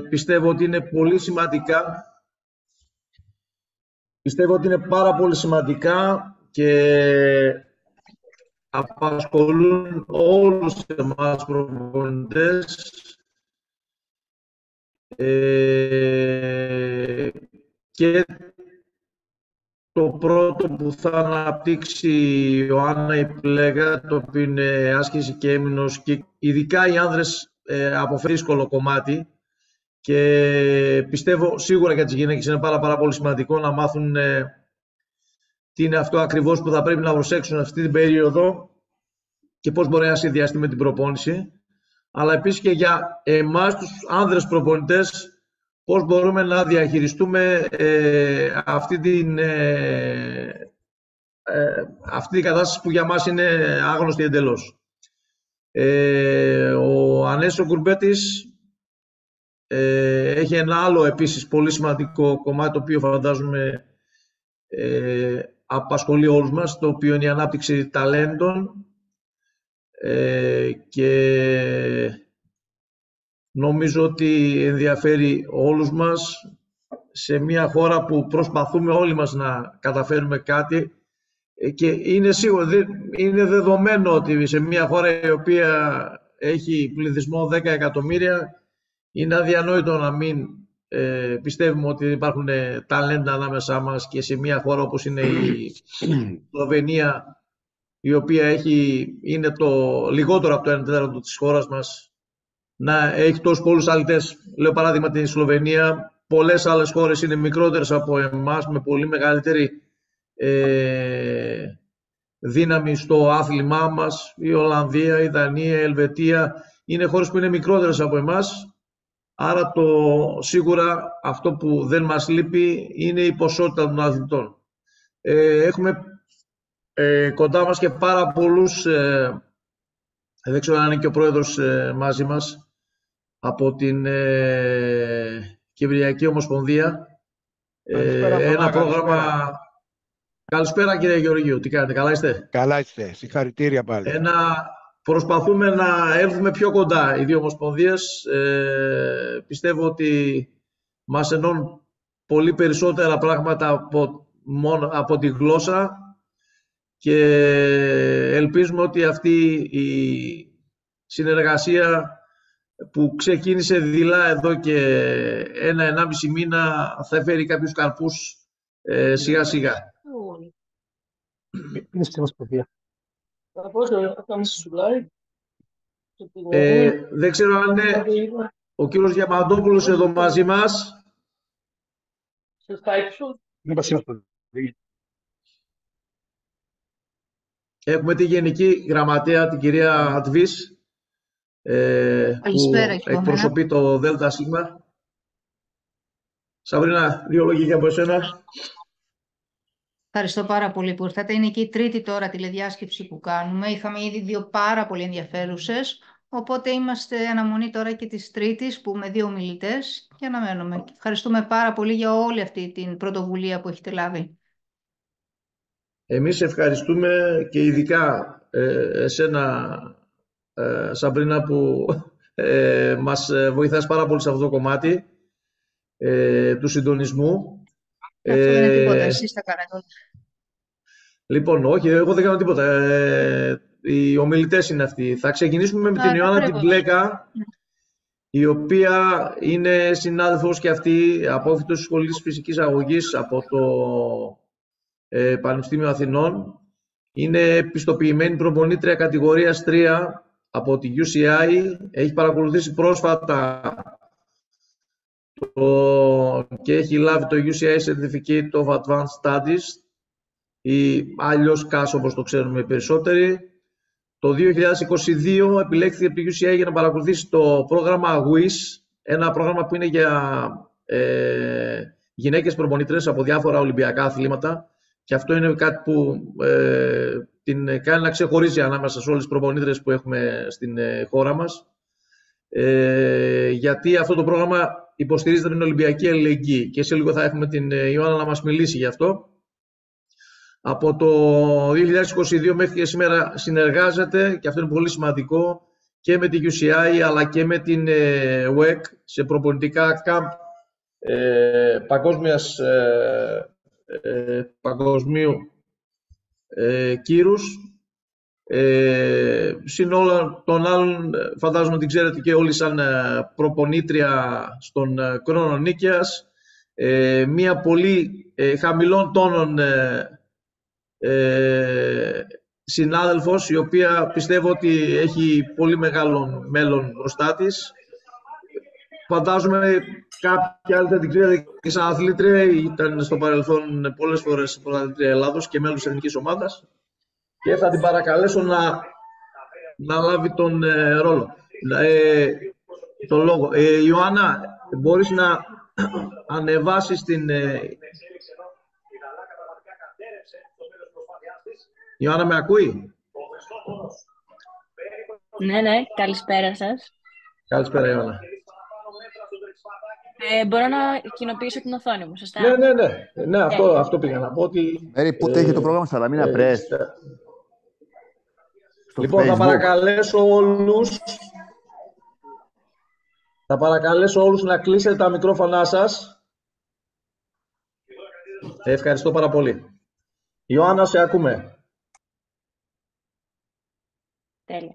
Πιστεύω ότι είναι πολύ σημαντικά. Πιστεύω ότι είναι πάρα πολύ σημαντικά και απασχολούν όλους εμάς προπονητές. Και το πρώτο που θα αναπτύξει η Ιωάννα η Πλέγα, το οποίο είναι άσκηση και έμεινος, και ειδικά οι άνδρες από δύσκολο κομμάτι, και πιστεύω σίγουρα για τις γυναίκες είναι πάρα πολύ σημαντικό να μάθουν τι είναι αυτό ακριβώς που θα πρέπει να προσέξουν αυτή την περίοδο και πώς μπορεί να συνδυαστεί με την προπόνηση, αλλά επίσης και για εμάς τους άνδρες προπονητές, πώς μπορούμε να διαχειριστούμε αυτή την κατάσταση που για μας είναι άγνωστη εντελώς. Ο Ανέσος Κουρμπέτης έχει ένα άλλο επίσης πολύ σημαντικό κομμάτι, το οποίο φαντάζομαι απασχολεί όλους μας, το οποίο είναι η ανάπτυξη ταλέντων, και νομίζω ότι ενδιαφέρει όλους μας σε μια χώρα που προσπαθούμε όλοι μας να καταφέρουμε κάτι, και είναι σίγουρο, είναι δεδομένο ότι σε μια χώρα η οποία έχει πληθυσμό 10 εκατομμύρια είναι αδιανόητο να μην πιστεύουμε ότι υπάρχουν ταλέντα ανάμεσά μας, και σε μια χώρα όπως είναι η Σλοβενία, η οποία είναι το λιγότερο από το 1/4 της χώρας μας, να έχει τόσους πολλούς αθλητές. Λέω παράδειγμα την Σλοβενία. Πολλές άλλες χώρες είναι μικρότερες από εμάς, με πολύ μεγαλύτερη δύναμη στο άθλημά μας. Η Ολλανδία, η Δανία, η Ελβετία είναι χώρες που είναι μικρότερες από εμάς. Άρα σίγουρα αυτό που δεν μας λείπει είναι η ποσότητα των αθλητών. Έχουμε κοντά μας και πάρα πολλούς, δεν ξέρω αν είναι και ο πρόεδρος μαζί μας, από την Κυπριακή Ομοσπονδία. Ένα πρόγραμμα. Καλησπέρα κύριε Γεωργίου, τι κάνετε, καλά είστε? Καλά είστε, συγχαρητήρια πάλι. Προσπαθούμε να έρθουμε πιο κοντά οι δύο ομοσπονδίες. Πιστεύω ότι μας ενώνουν πολύ περισσότερα πράγματα από τη γλώσσα, και ελπίζουμε ότι αυτή η συνεργασία που ξεκίνησε δειλά εδώ και 1-1,5 μήνα θα φέρει κάποιους καρπούς σιγά σιγά. Δεν ξέρω αν είναι ο κύριος Διαμαντόπουλος εδώ μαζί μας. Έχουμε τη Γενική Γραμματέα, την κυρία Αντβής, που εκπροσωπεί το ΔΣ. Σαβρίνα, δύο λόγια από εσένα. Ευχαριστώ πάρα πολύ που ήρθατε. Είναι και η τρίτη τώρα τηλεδιάσκεψη που κάνουμε. Είχαμε ήδη δύο πάρα πολύ ενδιαφέρουσες, οπότε είμαστε αναμονή τώρα και της τρίτης που με δύο ομιλητές και αναμένουμε. Ευχαριστούμε πάρα πολύ για όλη αυτή την πρωτοβουλία που έχετε λάβει. Εμείς ευχαριστούμε και ειδικά εσένα, Σαμπρίνα, που μας βοηθάς πάρα πολύ σε αυτό το κομμάτι του συντονισμού. Αυτό δεν είναι τίποτα, εσείς τα κάνετε όλα. Λοιπόν, όχι, εγώ δεν κάνω τίποτα. Οι ομιλητές είναι αυτοί. Θα ξεκινήσουμε με την Ιωάννα την Πλέκα, η οποία είναι συνάδελφος και αυτή, απόφοιτος της Σχολής Φυσικής Αγωγής από το Πανεπιστήμιο Αθηνών. Είναι πιστοποιημένη προπονήτρια κατηγορίας 3 από τη UCI. Έχει παρακολουθήσει πρόσφατα και έχει λάβει το UCI Certificate of Advanced Studies, ή αλλιώς CAS όπως το ξέρουμε οι περισσότεροι. Το 2022 επιλέχθηκε από τη UCI για να παρακολουθήσει το πρόγραμμα WIS, ένα πρόγραμμα που είναι για γυναίκες προπονήτρες από διάφορα Ολυμπιακά αθλήματα, και αυτό είναι κάτι που την κάνει να ξεχωρίζει ανάμεσα σε όλες τις προπονήτρες που έχουμε στην χώρα μας, γιατί αυτό το πρόγραμμα υποστηρίζεται με την Ολυμπιακή Αλληλεγγύη, και σε λίγο θα έχουμε την Ιωάννα να μας μιλήσει γι' αυτό. Από το 2022 μέχρι και σήμερα συνεργάζεται, και αυτό είναι πολύ σημαντικό, και με τη UCI αλλά και με την WEC σε προπονητικά camp παγκοσμίου κύρους. Συν όλων των άλλων, φαντάζομαι ότι ξέρετε και όλοι σαν προπονήτρια στον Κρόνο Νίκαιας, μία πολύ χαμηλών τόνων συνάδελφος, η οποία πιστεύω ότι έχει πολύ μεγάλο μέλλον μπροστά της. Φαντάζομαι κάποιοι άλλοι θα την ξέρετε και σαν αθλήτρια, ήταν στο παρελθόν πολλές φορές πρωταθλήτρια Ελλάδος και μέλος της εθνικής ομάδας, και θα την παρακαλέσω να λάβει τον ρόλο, τον λόγο. Ιωάννα, μπορείς να ανεβάσεις την... Ιωάννα, με ακούει? Ναι, καλησπέρα σας. Καλησπέρα, Ιωάννα. Μπορώ να κοινοποιήσω την οθόνη μου, σωστά? Ναι, αυτό πήγα να πω ότι... Μέρη, πού έχει το πρόγραμμα Σαλαμίνα Press? Λοιπόν, θα παρακαλέσω όλους να κλείσετε τα μικρόφωνά σας. Ευχαριστώ πάρα πολύ. Ιωάννα, σε ακούμε. Τέλεια.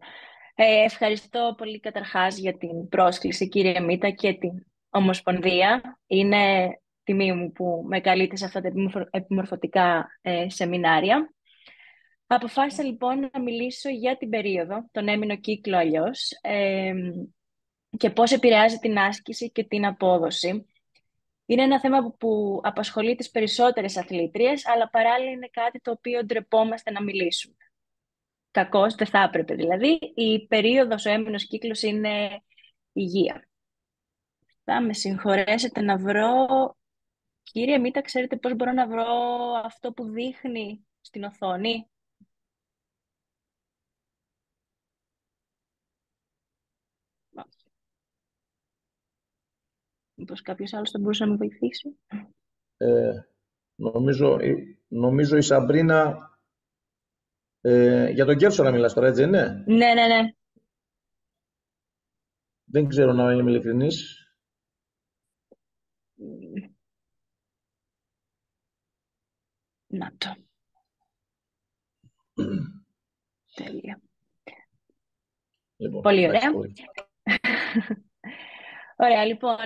Ευχαριστώ πολύ καταρχάς για την πρόσκληση, κύριε Μίτα, και την Ομοσπονδία. Είναι τιμή μου που με καλείτε σε αυτά τα επιμορφωτικά σεμινάρια. Αποφάσισα λοιπόν να μιλήσω για την περίοδο, τον έμεινο κύκλο αλλιώς, και πώς επηρεάζει την άσκηση και την απόδοση. Είναι ένα θέμα που απασχολεί τις περισσότερες αθλήτριες, αλλά παράλληλα είναι κάτι το οποίο ντρεπόμαστε να μιλήσουμε. Κακώς, δεν θα έπρεπε δηλαδή. Η περίοδος, ο έμεινος κύκλος είναι υγεία. Θα με συγχωρέσετε να βρω... Κύριε Μίτα, ξέρετε πώς μπορώ να βρω αυτό που δείχνει στην οθόνη? Μήπως κάποιος άλλος θα μπορούσε να με βοηθήσει? Νομίζω η Σαμπρίνα... για τον Κέρσονα μιλάς τώρα, έτσι είναι? Ναι. Δεν ξέρω, να είμαι ειλικρινής. Να το. Τέλεια. Λοιπόν, πολύ ωραία. Ωραία, λοιπόν.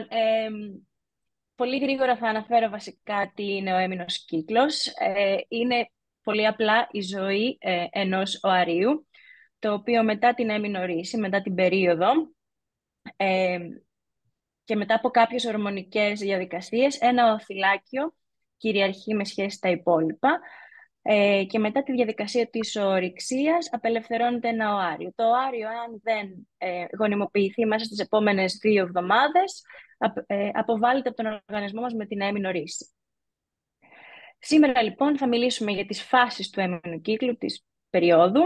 Πολύ γρήγορα θα αναφέρω βασικά τι είναι ο έμεινος κύκλος. Είναι πολύ απλά η ζωή ενός οαρίου, το οποίο μετά την έμεινο-ρίση, μετά την περίοδο, και μετά από κάποιες ορμονικές διαδικασίες, ένα οθυλάκιο κυριαρχεί με σχέση στα υπόλοιπα, και μετά τη διαδικασία της ορυξίας απελευθερώνεται ένα οάριο. Το οάριο, αν δεν γονιμοποιηθεί μέσα στις επόμενες 2 εβδομάδες, αποβάλλεται από τον οργανισμό μας με την έμεινο-ρίση. Σήμερα λοιπόν θα μιλήσουμε για τις φάσεις του έμεινου κύκλου, της περίοδου,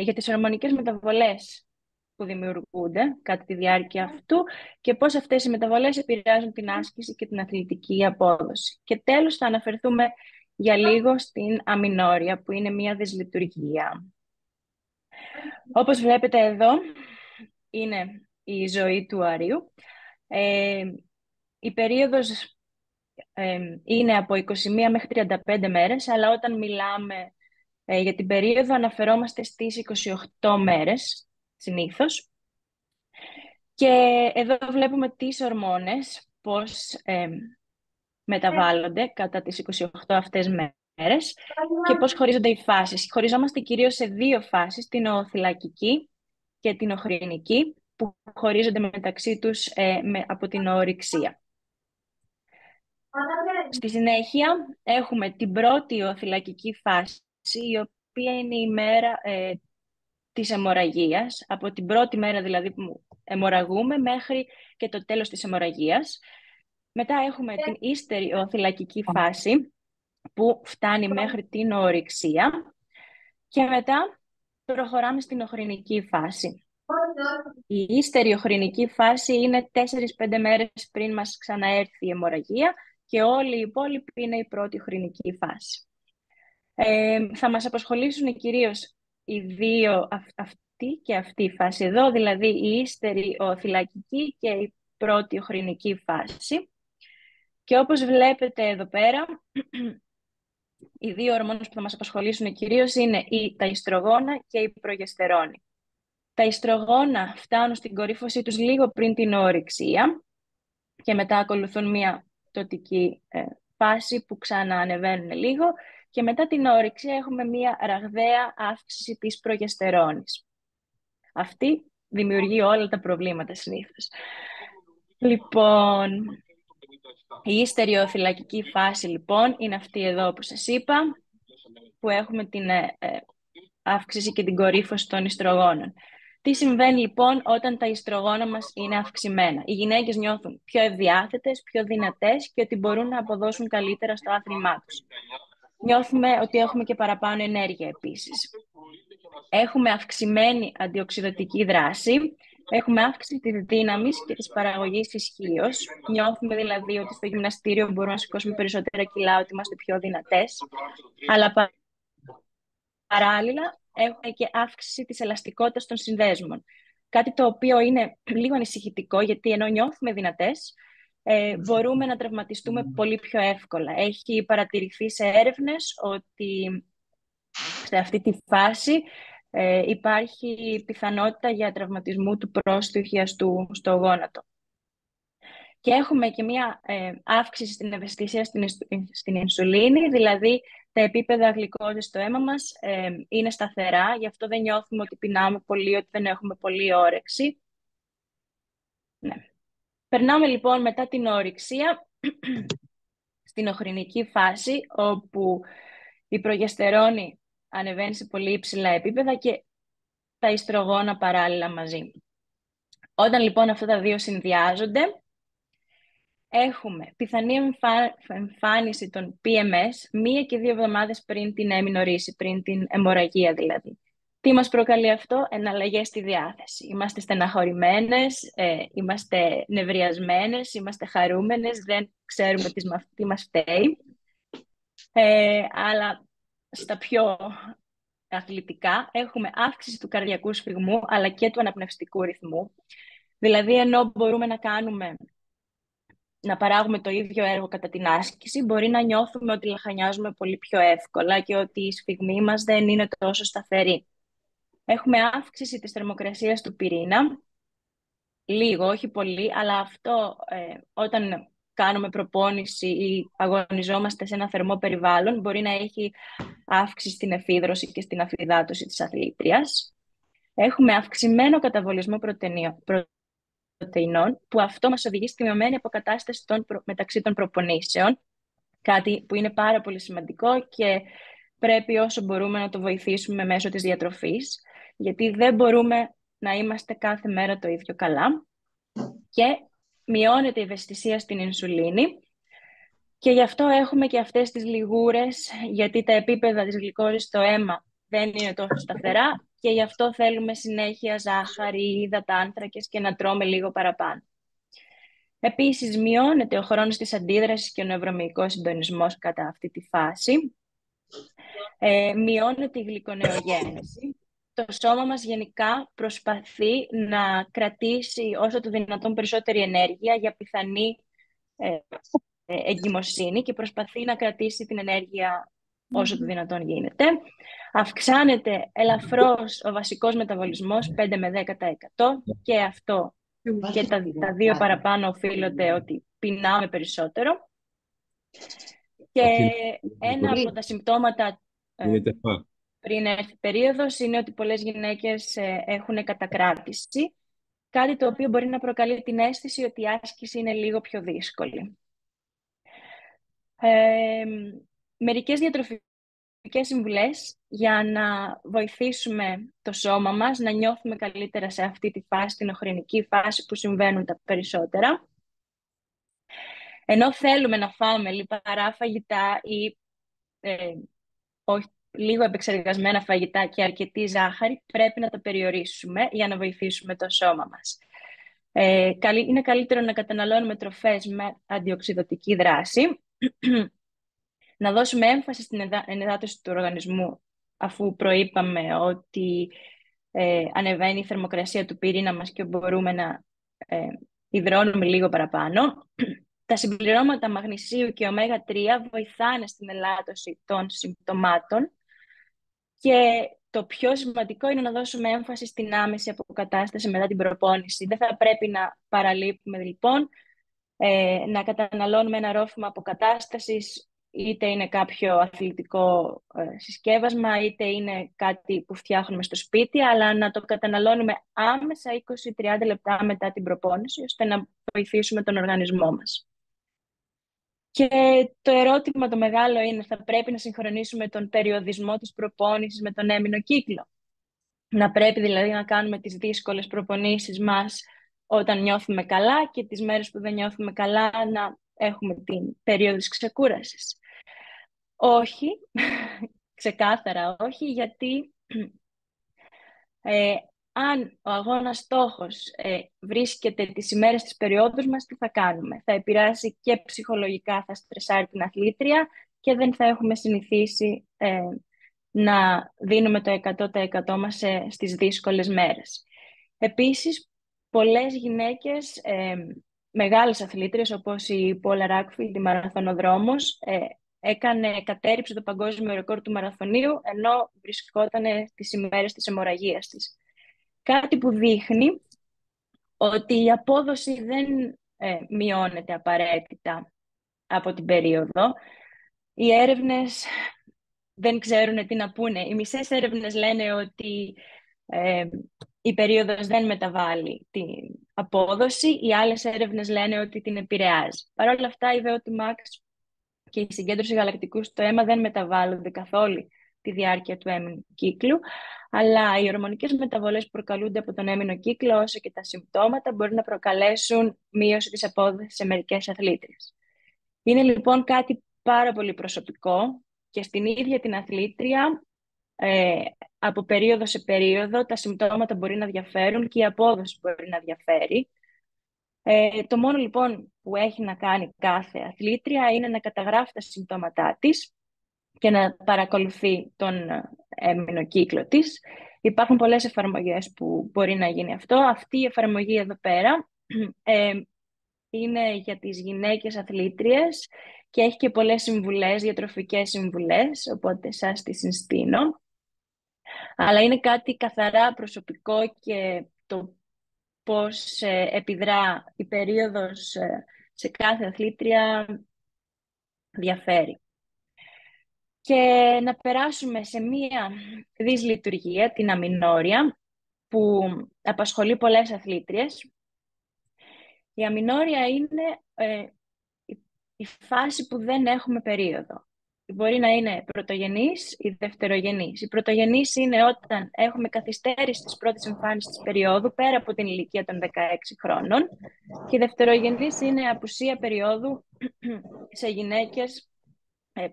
για τις ορμονικές μεταβολές που δημιουργούνται κατά τη διάρκεια αυτού και πώς αυτές οι μεταβολές επηρεάζουν την άσκηση και την αθλητική απόδοση. Και τέλος θα αναφερθούμε για λίγο στην αμινόρια, που είναι μια δυσλειτουργία. Όπως βλέπετε εδώ, είναι η ζωή του οαρίου. Η περίοδος είναι από 21 μέχρι 35 μέρες, αλλά όταν μιλάμε για την περίοδο αναφερόμαστε στις 28 μέρες συνήθως. Και εδώ βλέπουμε τις ορμόνες, πώς μεταβάλλονται κατά τις 28 αυτές μέρες και πώς χωρίζονται οι φάσεις. Χωριζόμαστε κυρίως σε 2 φάσεις, την οθυλακική και την οχρηνική, που χωρίζονται μεταξύ τους από την ορυξία. Στη συνέχεια έχουμε την πρώτη οθυλακική φάση, η οποία είναι η μέρα της αιμορραγίας, από την πρώτη μέρα δηλαδή που αιμορραγούμε μέχρι και το τέλος της αιμορραγίας. Μετά έχουμε την ύστερη οθυλακική φάση, που φτάνει μέχρι την ορυξία, και μετά προχωράμε στην οχρηνική φάση. Η ύστερη οχρηνική φάση είναι 4-5 μέρες πριν μας ξαναέρθει η αιμορραγία, και όλοι οι υπόλοιποι είναι η πρώτη οχρηνική φάση. Θα μας απασχολήσουν κυρίως αυτή και αυτή η φάση εδώ, δηλαδή η ύστερη οθυλακική και η πρώτη οχρηνική φάση. Και όπως βλέπετε εδώ πέρα, οι δύο ορμόνες που θα μας απασχολήσουν κυρίως είναι τα ιστρογόνα και η προγεστερόνη. Τα ιστρογόνα φτάνουν στην κορύφωσή τους λίγο πριν την οορυξία και μετά ακολουθούν μια πτωτική φάση που ξαναανεβαίνουν λίγο και μετά την οορυξία έχουμε μια ραγδαία αύξηση της προγεστερόνης. Αυτή δημιουργεί όλα τα προβλήματα συνήθως. Λοιπόν, η ύστερη οθυλακική φάση λοιπόν είναι αυτή εδώ που σας είπα, που έχουμε την αύξηση και την κορύφωση των ιστρογόνων. Τι συμβαίνει λοιπόν όταν τα ιστρογόνα μας είναι αυξημένα? Οι γυναίκες νιώθουν πιο ευδιάθετες, πιο δυνατές και ότι μπορούν να αποδώσουν καλύτερα στο άθλημά τους. Νιώθουμε ότι έχουμε και παραπάνω ενέργεια επίσης. Έχουμε αυξημένη αντιοξυδωτική δράση. Έχουμε αύξηση της δύναμης και της παραγωγής ισχύως. Νιώθουμε δηλαδή ότι στο γυμναστήριο μπορούμε να σηκώσουμε περισσότερα κιλά, ότι είμαστε πιο δυνατές. Αλλά παράλληλα έχουμε και αύξηση της ελαστικότητας των συνδέσμων. Κάτι το οποίο είναι λίγο ανησυχητικό, γιατί ενώ νιώθουμε δυνατές, μπορούμε να τραυματιστούμε πολύ πιο εύκολα. Έχει παρατηρηθεί σε έρευνες ότι σε αυτή τη φάση υπάρχει πιθανότητα για τραυματισμού του πρόσθετου χιαστού στο γόνατο. Και έχουμε και μια αύξηση στην ευαισθησία στην ινσουλίνη, δηλαδή τα επίπεδα γλυκόζης στο αίμα μας είναι σταθερά, γι' αυτό δεν νιώθουμε ότι πεινάμε πολύ, ότι δεν έχουμε πολύ όρεξη. Ναι. Περνάμε λοιπόν μετά την ορυξία στην οχρηνική φάση, όπου η προγεστερόνη ανεβαίνει σε πολύ υψηλά επίπεδα και τα ιστρογόνα παράλληλα μαζί. Όταν λοιπόν αυτά τα δύο συνδυάζονται, έχουμε πιθανή εμφάνιση των PMS 1 και 2 εβδομάδες πριν την έμεινο-ρίση, πριν την αιμορραγία δηλαδή. Τι μας προκαλεί αυτό? Εναλλαγές στη διάθεση. Είμαστε στεναχωρημένες, είμαστε νευριασμένες, είμαστε χαρούμενες, δεν ξέρουμε τι μας φταίει. Αλλά στα πιο αθλητικά έχουμε αύξηση του καρδιακού σφυγμού αλλά και του αναπνευστικού ρυθμού. Δηλαδή ενώ μπορούμε να παράγουμε το ίδιο έργο κατά την άσκηση, μπορεί να νιώθουμε ότι λαχανιάζουμε πολύ πιο εύκολα και ότι οι σφυγμοί μας δεν είναι τόσο σταθεροί. Έχουμε αύξηση της θερμοκρασίας του πυρήνα, λίγο, όχι πολύ, αλλά αυτό όταν κάνουμε προπόνηση ή αγωνιζόμαστε σε ένα θερμό περιβάλλον, μπορεί να έχει αύξηση στην εφίδρωση και στην αφυδάτωση της αθλήτριας. Έχουμε αυξημένο καταβολισμό πρωτεϊνών, που αυτό μας οδηγεί στη μειωμένη αποκατάσταση μεταξύ των προπονήσεων, κάτι που είναι πάρα πολύ σημαντικό και πρέπει όσο μπορούμε να το βοηθήσουμε μέσω της διατροφής, γιατί δεν μπορούμε να είμαστε κάθε μέρα το ίδιο καλά και μειώνεται η ευαισθησία στην ινσουλίνη και γι' αυτό έχουμε και αυτές τις λιγούρες, γιατί τα επίπεδα της γλυκόζης στο αίμα δεν είναι τόσο σταθερά και γι' αυτό θέλουμε συνέχεια ζάχαρη, υδατάνθρακες και να τρώμε λίγο παραπάνω. Επίσης, μειώνεται ο χρόνος της αντίδρασης και ο νευρομυϊκός συντονισμός κατά αυτή τη φάση. Μειώνεται η γλυκονεογένεση. Το σώμα μας γενικά προσπαθεί να κρατήσει όσο το δυνατόν περισσότερη ενέργεια για πιθανή εγκυμοσύνη και προσπαθεί να κρατήσει την ενέργεια όσο το δυνατόν γίνεται. Αυξάνεται ελαφρώς ο βασικός μεταβολισμός 5 με 10% και αυτό και τα δύο παραπάνω οφείλονται ότι πεινάμε περισσότερο. Και ένα από τα συμπτώματα πριν έρθει η περίοδος είναι ότι πολλές γυναίκες έχουν κατακράτηση, κάτι το οποίο μπορεί να προκαλεί την αίσθηση ότι η άσκηση είναι λίγο πιο δύσκολη. Μερικές διατροφικές συμβουλές για να βοηθήσουμε το σώμα μας να νιώθουμε καλύτερα σε αυτή τη φάση, την οχρηνική φάση που συμβαίνουν τα περισσότερα. Ενώ θέλουμε να φάμε λιπαρά φαγητά ή λίγο επεξεργασμένα φαγητά και αρκετή ζάχαρη, πρέπει να τα περιορίσουμε για να βοηθήσουμε το σώμα μας. Είναι καλύτερο να καταναλώνουμε τροφές με αντιοξυδωτική δράση, να δώσουμε έμφαση στην ενυδάτωση του οργανισμού αφού προείπαμε ότι ανεβαίνει η θερμοκρασία του πυρήνα μας και μπορούμε να υδρώνουμε λίγο παραπάνω. Τα συμπληρώματα μαγνησίου και ω3 βοηθάνε στην ελάττωση των συμπτωμάτων και το πιο σημαντικό είναι να δώσουμε έμφαση στην άμεση αποκατάσταση μετά την προπόνηση. Δεν θα πρέπει να παραλείπουμε λοιπόν να καταναλώνουμε ένα ρόφημα αποκατάστασης, είτε είναι κάποιο αθλητικό συσκεύασμα, είτε είναι κάτι που φτιάχνουμε στο σπίτι, αλλά να το καταναλώνουμε άμεσα 20-30 λεπτά μετά την προπόνηση, ώστε να βοηθήσουμε τον οργανισμό μας. Και το ερώτημα το μεγάλο είναι, θα πρέπει να συγχρονίσουμε τον περιοδισμό της προπόνησης με τον έμμηνο κύκλο. Να πρέπει δηλαδή να κάνουμε τις δύσκολες προπονήσεις μας όταν νιώθουμε καλά και τις μέρες που δεν νιώθουμε καλά να έχουμε την περίοδο της ξεκούρασης. Όχι, ξεκάθαρα όχι, γιατί αν ο αγώνας στόχος βρίσκεται τις ημέρες της περίοδου μας, τι θα κάνουμε? Θα επηρεάσει και ψυχολογικά, θα στρεσάρει την αθλήτρια και δεν θα έχουμε συνηθίσει να δίνουμε το 100% μας στις δύσκολες μέρες. Επίσης, πολλές γυναίκες, μεγάλες αθλήτριες όπως η Πόλα Ράκφιλντ, η μαραθωνοδρόμος, κατέρριψε το παγκόσμιο ρεκόρ του μαραθωνίου ενώ βρισκόταν τις ημέρες της αιμορραγίας της. Κάτι που δείχνει ότι η απόδοση δεν μειώνεται απαραίτητα από την περίοδο. Οι έρευνες δεν ξέρουν τι να πούνε. Οι μισές έρευνες λένε ότι η περίοδος δεν μεταβάλλει την απόδοση, οι άλλες έρευνες λένε ότι την επηρεάζει. Παρ' όλα αυτά, η VO2max και η συγκέντρωση γαλακτικού στο αίμα δεν μεταβάλλονται καθόλου τη διάρκεια του έμμηνου κύκλου, αλλά οι ορμονικές μεταβολές που προκαλούνται από τον έμμηνο κύκλο, όσο και τα συμπτώματα, μπορεί να προκαλέσουν μείωση της απόδοσης σε μερικές αθλήτριες. Είναι λοιπόν κάτι πάρα πολύ προσωπικό και στην ίδια την αθλήτρια, από περίοδο σε περίοδο, τα συμπτώματα μπορεί να διαφέρουν και η απόδοση μπορεί να διαφέρει. Το μόνο λοιπόν που έχει να κάνει κάθε αθλήτρια είναι να καταγράφει τα συμπτώματά της και να παρακολουθεί τον έμμηνο κύκλο της. Υπάρχουν πολλές εφαρμογές που μπορεί να γίνει αυτό. Αυτή η εφαρμογή εδώ πέρα είναι για τις γυναίκες αθλήτριες και έχει και πολλές συμβουλές, διατροφικές συμβουλές, οπότε σας τη συστήνω. Αλλά είναι κάτι καθαρά προσωπικό και το πώς επιδρά η περίοδος σε κάθε αθλήτρια διαφέρει. Και να περάσουμε σε μία δυσλειτουργία, την αμινόρια, που απασχολεί πολλές αθλήτριες. Η αμινόρια είναι η φάση που δεν έχουμε περίοδο. Μπορεί να είναι πρωτογενής ή δευτερογενής. Η πρωτογενής είναι όταν έχουμε καθυστέρηση της πρώτης εμφάνισης της περίοδου πέρα από την ηλικία των 16 χρόνων. Και η δευτερογενής είναι απουσία περίοδου σε γυναίκες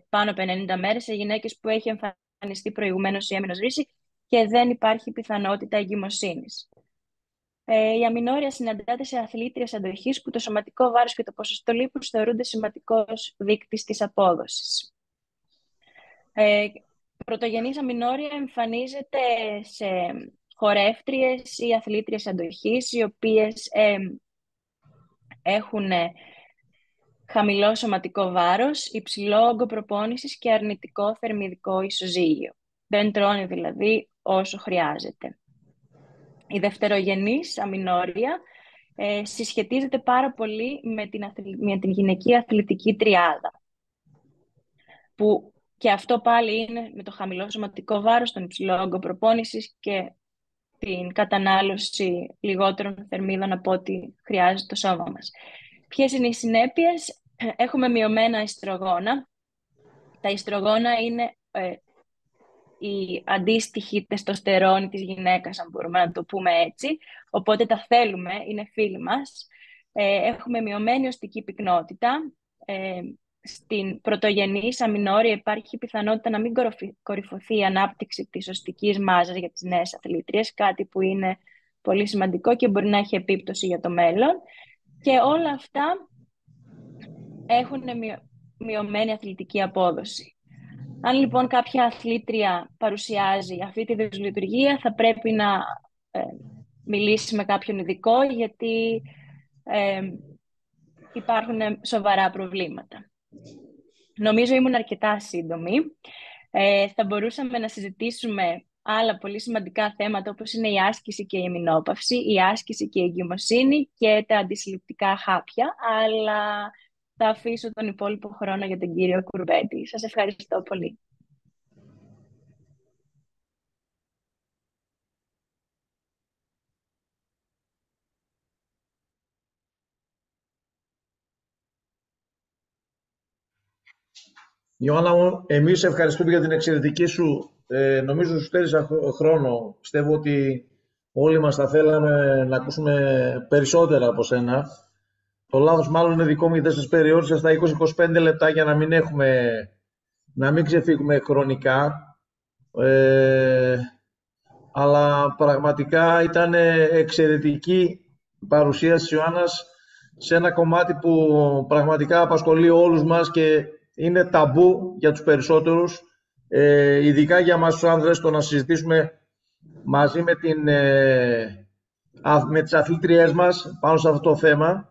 πάνω από 90 μέρες, σε γυναίκες που έχει εμφανιστεί προηγουμένως η έμμηνος ρύση και δεν υπάρχει πιθανότητα εγκυμοσύνης. Η αμινόρια συναντάται σε αθλήτριες αντοχής που το σωματικό βάρος και το ποσοστό λίπους θεωρούνται σημαντικός δείκτης της απόδοσης. Πρωτογενής αμινόρια εμφανίζεται σε χορεύτριες ή αθλήτριες αντοχής, οι οποίες έχουν χαμηλό σωματικό βάρος, υψηλό όγκο προπόνησης και αρνητικό θερμιδικό ισοζύγιο. Δεν τρώνε δηλαδή όσο χρειάζεται. Η δευτερογενής αμινόρια συσχετίζεται πάρα πολύ με την γυναικεία αθλητική τριάδα, που και αυτό πάλι είναι με το χαμηλό σωματικό βάρος, τον υψηλό όγκο προπόνησης και την κατανάλωση λιγότερων θερμίδων από ό,τι χρειάζεται το σώμα μας. Ποιες είναι οι συνέπειες? Έχουμε μειωμένα ιστρογόνα. Τα ιστρογόνα είναι η αντίστοιχη τεστοστερόνη της γυναίκας, αν μπορούμε να το πούμε έτσι. Οπότε τα θέλουμε, είναι φίλοι μας. Έχουμε μειωμένη οστική πυκνότητα. Στην πρωτογενής αμινόρια υπάρχει πιθανότητα να μην κορυφωθεί η ανάπτυξη της οστικής μάζας για τις νέες αθλήτριες, κάτι που είναι πολύ σημαντικό και μπορεί να έχει επίπτωση για το μέλλον. Και όλα αυτά έχουν μειωμένη αθλητική απόδοση. Αν λοιπόν κάποια αθλήτρια παρουσιάζει αυτή τη δυσλειτουργία, θα πρέπει να μιλήσει με κάποιον ειδικό, γιατί υπάρχουν σοβαρά προβλήματα. Νομίζω ήμουν αρκετά σύντομη. Θα μπορούσαμε να συζητήσουμε άλλα πολύ σημαντικά θέματα, όπως είναι η άσκηση και η εμεινόπαυση, η άσκηση και η εγκυμοσύνη και τα αντισυλληπτικά χάπια, αλλά θα αφήσω τον υπόλοιπο χρόνο για τον κύριο Κουρμπέτη. Σας ευχαριστώ πολύ. Ιωάννα μου, εμείς ευχαριστούμε για την εξαιρετική σου, νομίζω σου στέρισα χρόνο. Πιστεύω ότι όλοι μας θα θέλαμε να ακούσουμε περισσότερα από σένα. Το λάθος μάλλον είναι δικό μου, γιατί σας περιόρισα στα 20-25 λεπτά για να μην ξεφύγουμε χρονικά. Αλλά πραγματικά ήταν εξαιρετική παρουσία της Ιωάννας σε ένα κομμάτι που πραγματικά απασχολεί όλους μας και είναι ταμπού για τους περισσότερους, ειδικά για μας τους άνδρες, το να συζητήσουμε μαζί με τις αθλήτριές μας πάνω σε αυτό το θέμα.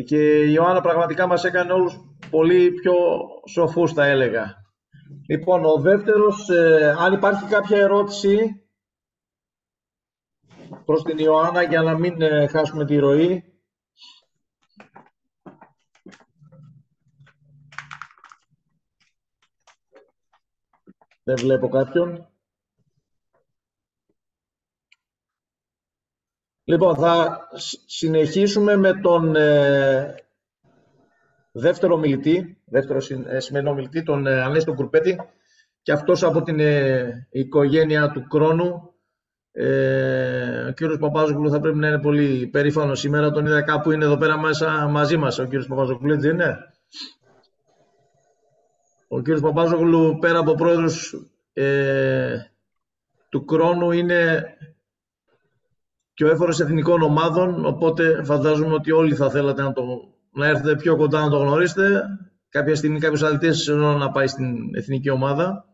Και η Ιωάννα πραγματικά μας έκανε όλους πολύ πιο σοφούς, θα έλεγα. Λοιπόν, ο δεύτερος, αν υπάρχει κάποια ερώτηση προς την Ιωάννα για να μην χάσουμε τη ροή. Δεν βλέπω κάποιον. Λοιπόν, θα συνεχίσουμε με τον δεύτερο σημερινό μιλητή, τον Ανέστη Κουρπέτη, και αυτός από την οικογένεια του Κρόνου. Ο κύριος Παπάζογλου θα πρέπει να είναι πολύ περήφανος σήμερα. Τον είδα κάπου, είναι εδώ πέρα μέσα μαζί μας ο κύριος Παπάζογλου, έτσι είναι? Ο κύριος Παπάζογλου, πέρα από πρόεδρος του Κρόνου, είναι και ο έφορος εθνικών ομάδων, οπότε φαντάζομαι ότι όλοι θα θέλατε να έρθετε πιο κοντά να το γνωρίσετε. Κάποια στιγμή κάποιος αθλητής να πάει στην εθνική ομάδα.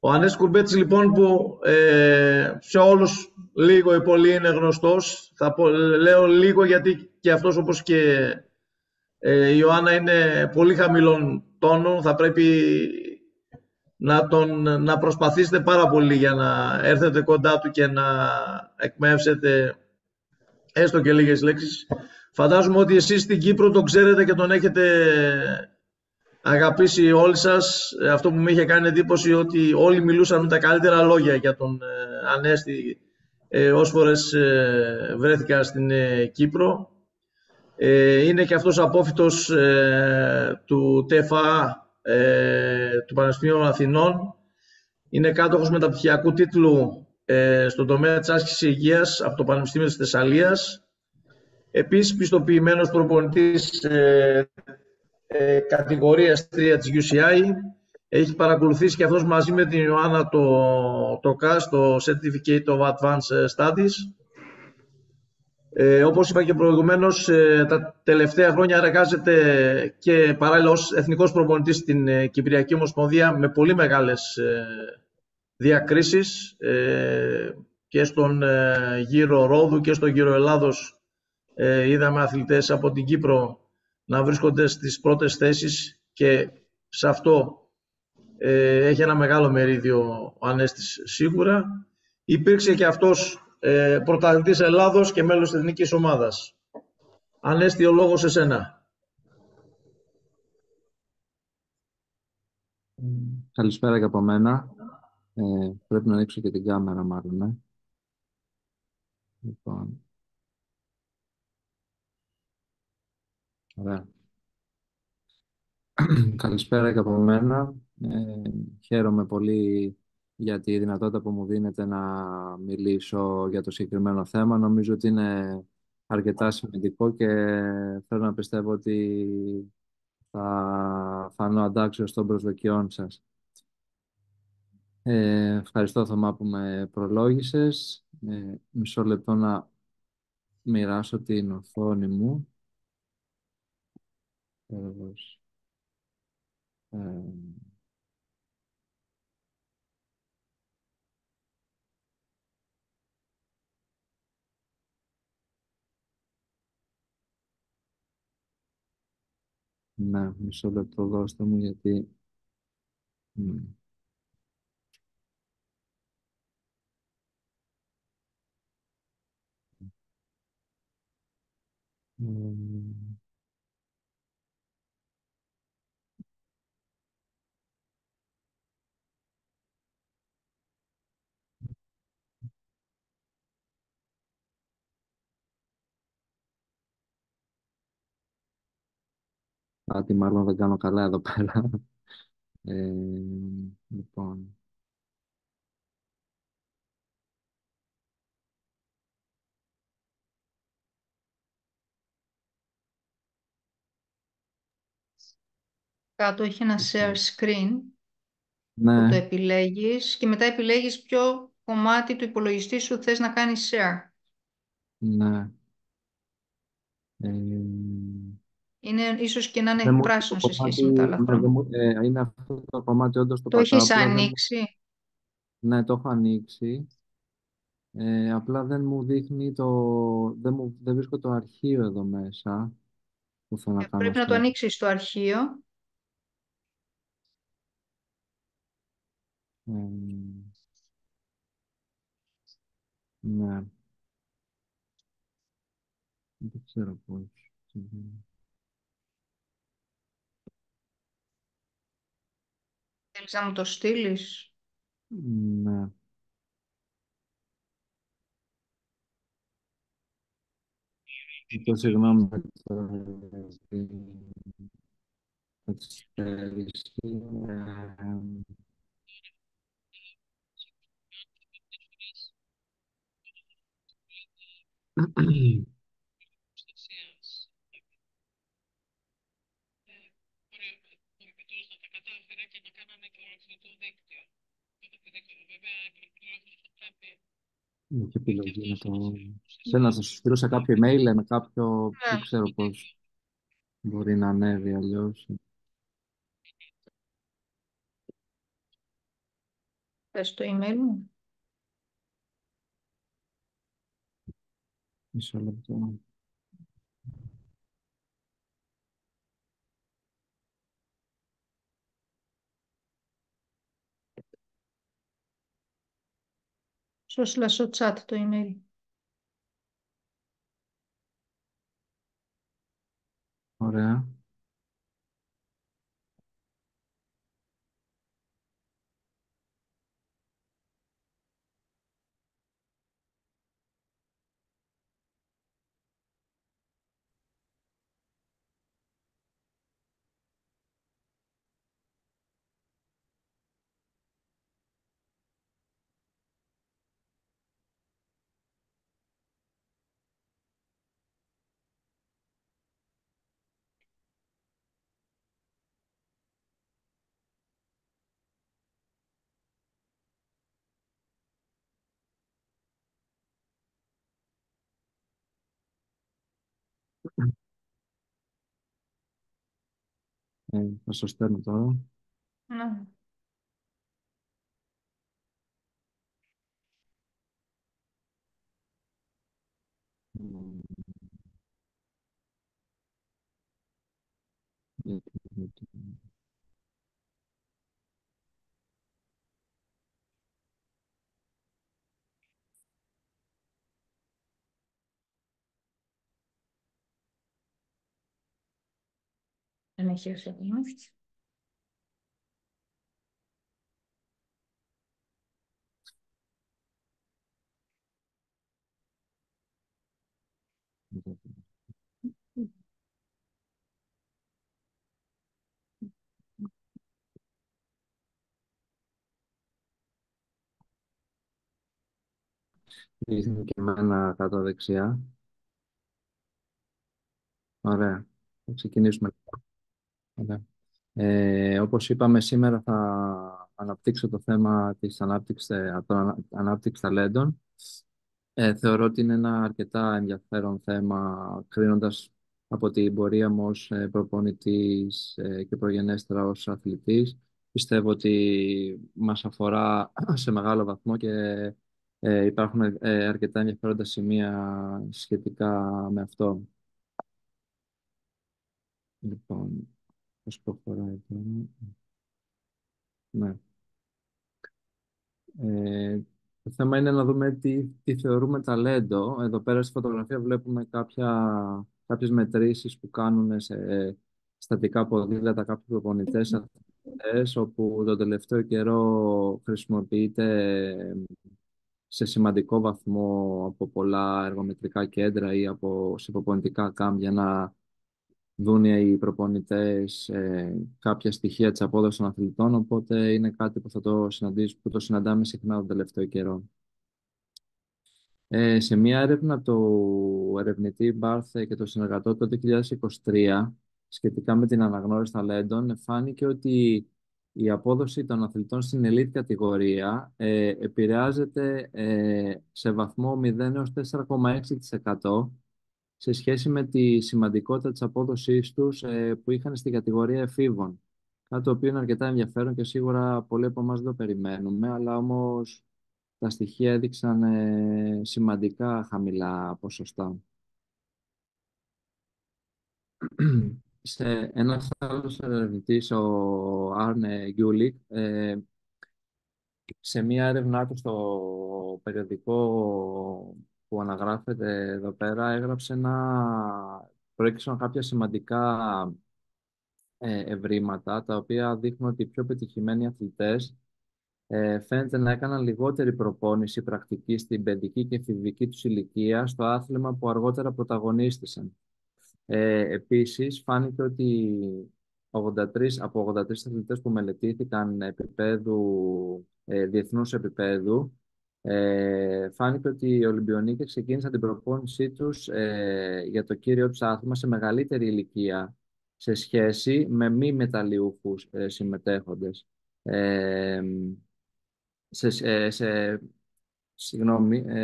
Ο Ανέστης Κουρμπέτης, λοιπόν, που σε όλους λίγο ή πολύ είναι γνωστός. Λέω λίγο γιατί και αυτός, όπως και η Ιωάννα, είναι πολύ χαμηλών τόνων. Θα πρέπει να προσπαθήσετε πάρα πολύ για να έρθετε κοντά του και να εκμεύσετε έστω και λίγες λέξεις. Φαντάζομαι ότι εσείς στην Κύπρο τον ξέρετε και τον έχετε αγαπήσει όλοι σας. Αυτό που με είχε κάνει εντύπωση ότι όλοι μιλούσαν με τα καλύτερα λόγια για τον Ανέστη όσες φορές βρέθηκα στην Κύπρο. Είναι και αυτός απόφοιτος του ΤΕΦΑ, του Πανεπιστημίου Αθηνών. Είναι κάτοχος μεταπτυχιακού τίτλου στον τομέα της άσκησης υγείας από το Πανεπιστήμιο της Θεσσαλίας. Επίσης πιστοποιημένος προπονητής κατηγορίας 3 της UCI. Έχει παρακολουθήσει και αυτός μαζί με την Ιωάννα το CAS, το Certificate of Advanced Studies. Όπως είπα και προηγουμένως, τα τελευταία χρόνια εργάζεται και παράλληλα ως εθνικός προπονητής στην Κυπριακή Ομοσπονδία με πολύ μεγάλες διακρίσεις και στον γύρο Ρόδου και στον γύρο Ελλάδος. Είδαμε αθλητές από την Κύπρο να βρίσκονται στις πρώτες θέσεις και σε αυτό έχει ένα μεγάλο μερίδιο ο Ανέστης σίγουρα. Υπήρξε και αυτός πρωταθλητής Ελλάδος και μέλος της εθνικής ομάδας. Ανέστη, ο λόγος σε σένα. Καλησπέρα και από μένα. Πρέπει να ανοίξω και την κάμερα μάλλον. Λοιπόν. Ωραία. Καλησπέρα και από μένα. Χαίρομαι πολύ για τη δυνατότητα που μου δίνετε να μιλήσω για το συγκεκριμένο θέμα. Νομίζω ότι είναι αρκετά σημαντικό και θέλω να πιστεύω ότι θα φανώ αντάξιος των προσδοκιών σας. Ευχαριστώ, Θωμά, που με προλόγησες. Μισό λεπτό να μοιράσω την οθόνη μου. Ναι, μισό λεπτό δώστε μου γιατί... μ, μ, Κάτι μάλλον δεν κάνω καλά εδώ πέρα. Ε, λοιπόν, Κάτω έχει ένα share screen που το ναι, επιλέγεις και μετά επιλέγεις ποιο κομμάτι του υπολογιστή σου θες να κάνεις share. ναι. Είναι ίσως και να Δεν είναι μου, το πράσινο σε κομμάτι, σχέση με τα άλλα ναι, χρώματα. είναι αυτό το κομμάτι όντως το Το πατάω, έχεις απλά δεν μου, ανοίξει. ναι, το έχω ανοίξει, απλά δεν μου δείχνει δεν βρίσκω το αρχείο εδώ μέσα που θέλω να κάνω Πρέπει να το share. ανοίξεις στο αρχείο. Ε, ναι, δεν ξέρω πώς. Θέλεις να μου το στείλεις. Ναι, το συγγνώμη με την καθυστέρηση. Έχει επιλογή με το... Θέλω να σας στείλω σε κάποιο email με κάποιο... Ναι. Δεν ξέρω πώς μπορεί να ανέβει αλλιώς. Θες το email μου. Μισό λεπτό. Σου έστειλα στο chat το email. Ωραία. Θα σας στέλνω τώρα. Ναι. Δεν έχει έρθει ακόμα. Δείχνει και εμένα κάτω δεξιά. Ωραία. Θα ξεκινήσουμε. Ωραία. Όπως είπαμε, σήμερα θα αναπτύξω το θέμα της ανάπτυξης ταλέντων. Θεωρώ ότι είναι ένα αρκετά ενδιαφέρον θέμα, κρίνοντας από την πορεία μου ως προπονητής και προγενέστερα ως αθλητής. Πιστεύω ότι μας αφορά σε μεγάλο βαθμό και υπάρχουν αρκετά ενδιαφέροντα σημεία σχετικά με αυτό. Λοιπόν, Πώς προχωράει τώρα. Ναι. Το θέμα είναι να δούμε τι θεωρούμε ταλέντο. Εδώ πέρα στη φωτογραφία βλέπουμε κάποιες μετρήσεις που κάνουν σε στατικά ποδήλατα κάποιοι προπονητές, αθλητές, όπου τον τελευταίο καιρό χρησιμοποιείται σε σημαντικό βαθμό από πολλά εργομετρικά κέντρα ή σε προπονητικά κάμπ για να δουν οι προπονητές κάποια στοιχεία της απόδοσης των αθλητών, οπότε είναι κάτι που που το συναντάμε συχνά τον τελευταίο καιρό. Σε μια έρευνα του ερευνητή Μπάρθε και των συνεργατών το 2023, σχετικά με την αναγνώριση ταλέντων, φάνηκε ότι η απόδοση των αθλητών στην elite κατηγορία επηρεάζεται σε βαθμό 0 έως 4,6% σε σχέση με τη σημαντικότητα της απόδοσής τους που είχαν στην κατηγορία εφήβων. Κάτι το οποίο είναι αρκετά ενδιαφέρον και σίγουρα πολλοί από εμάς δεν το περιμένουμε, αλλά όμως τα στοιχεία έδειξαν σημαντικά χαμηλά ποσοστά. Σε ένας άλλος ερευνητής, ο Άρνε Γιούλικ, σε μία έρευνά του στο περιοδικό που αναγράφεται εδώ πέρα, προέκυψαν κάποια σημαντικά ευρήματα, τα οποία δείχνουν ότι οι πιο πετυχημένοι αθλητές φαίνεται να έκαναν λιγότερη προπόνηση πρακτική στην παιδική και εφηβική τους ηλικία στο άθλημα που αργότερα πρωταγωνίστησαν. Επίσης, φάνηκε ότι από 83 αθλητές που μελετήθηκαν διεθνούς επίπεδου, φάνηκε ότι οι Ολυμπιονίκες ξεκίνησαν την προπόνησή τους για το κύριο τους άθλημα σε μεγαλύτερη ηλικία σε σχέση με μη μεταλλιούχους συμμετέχοντες.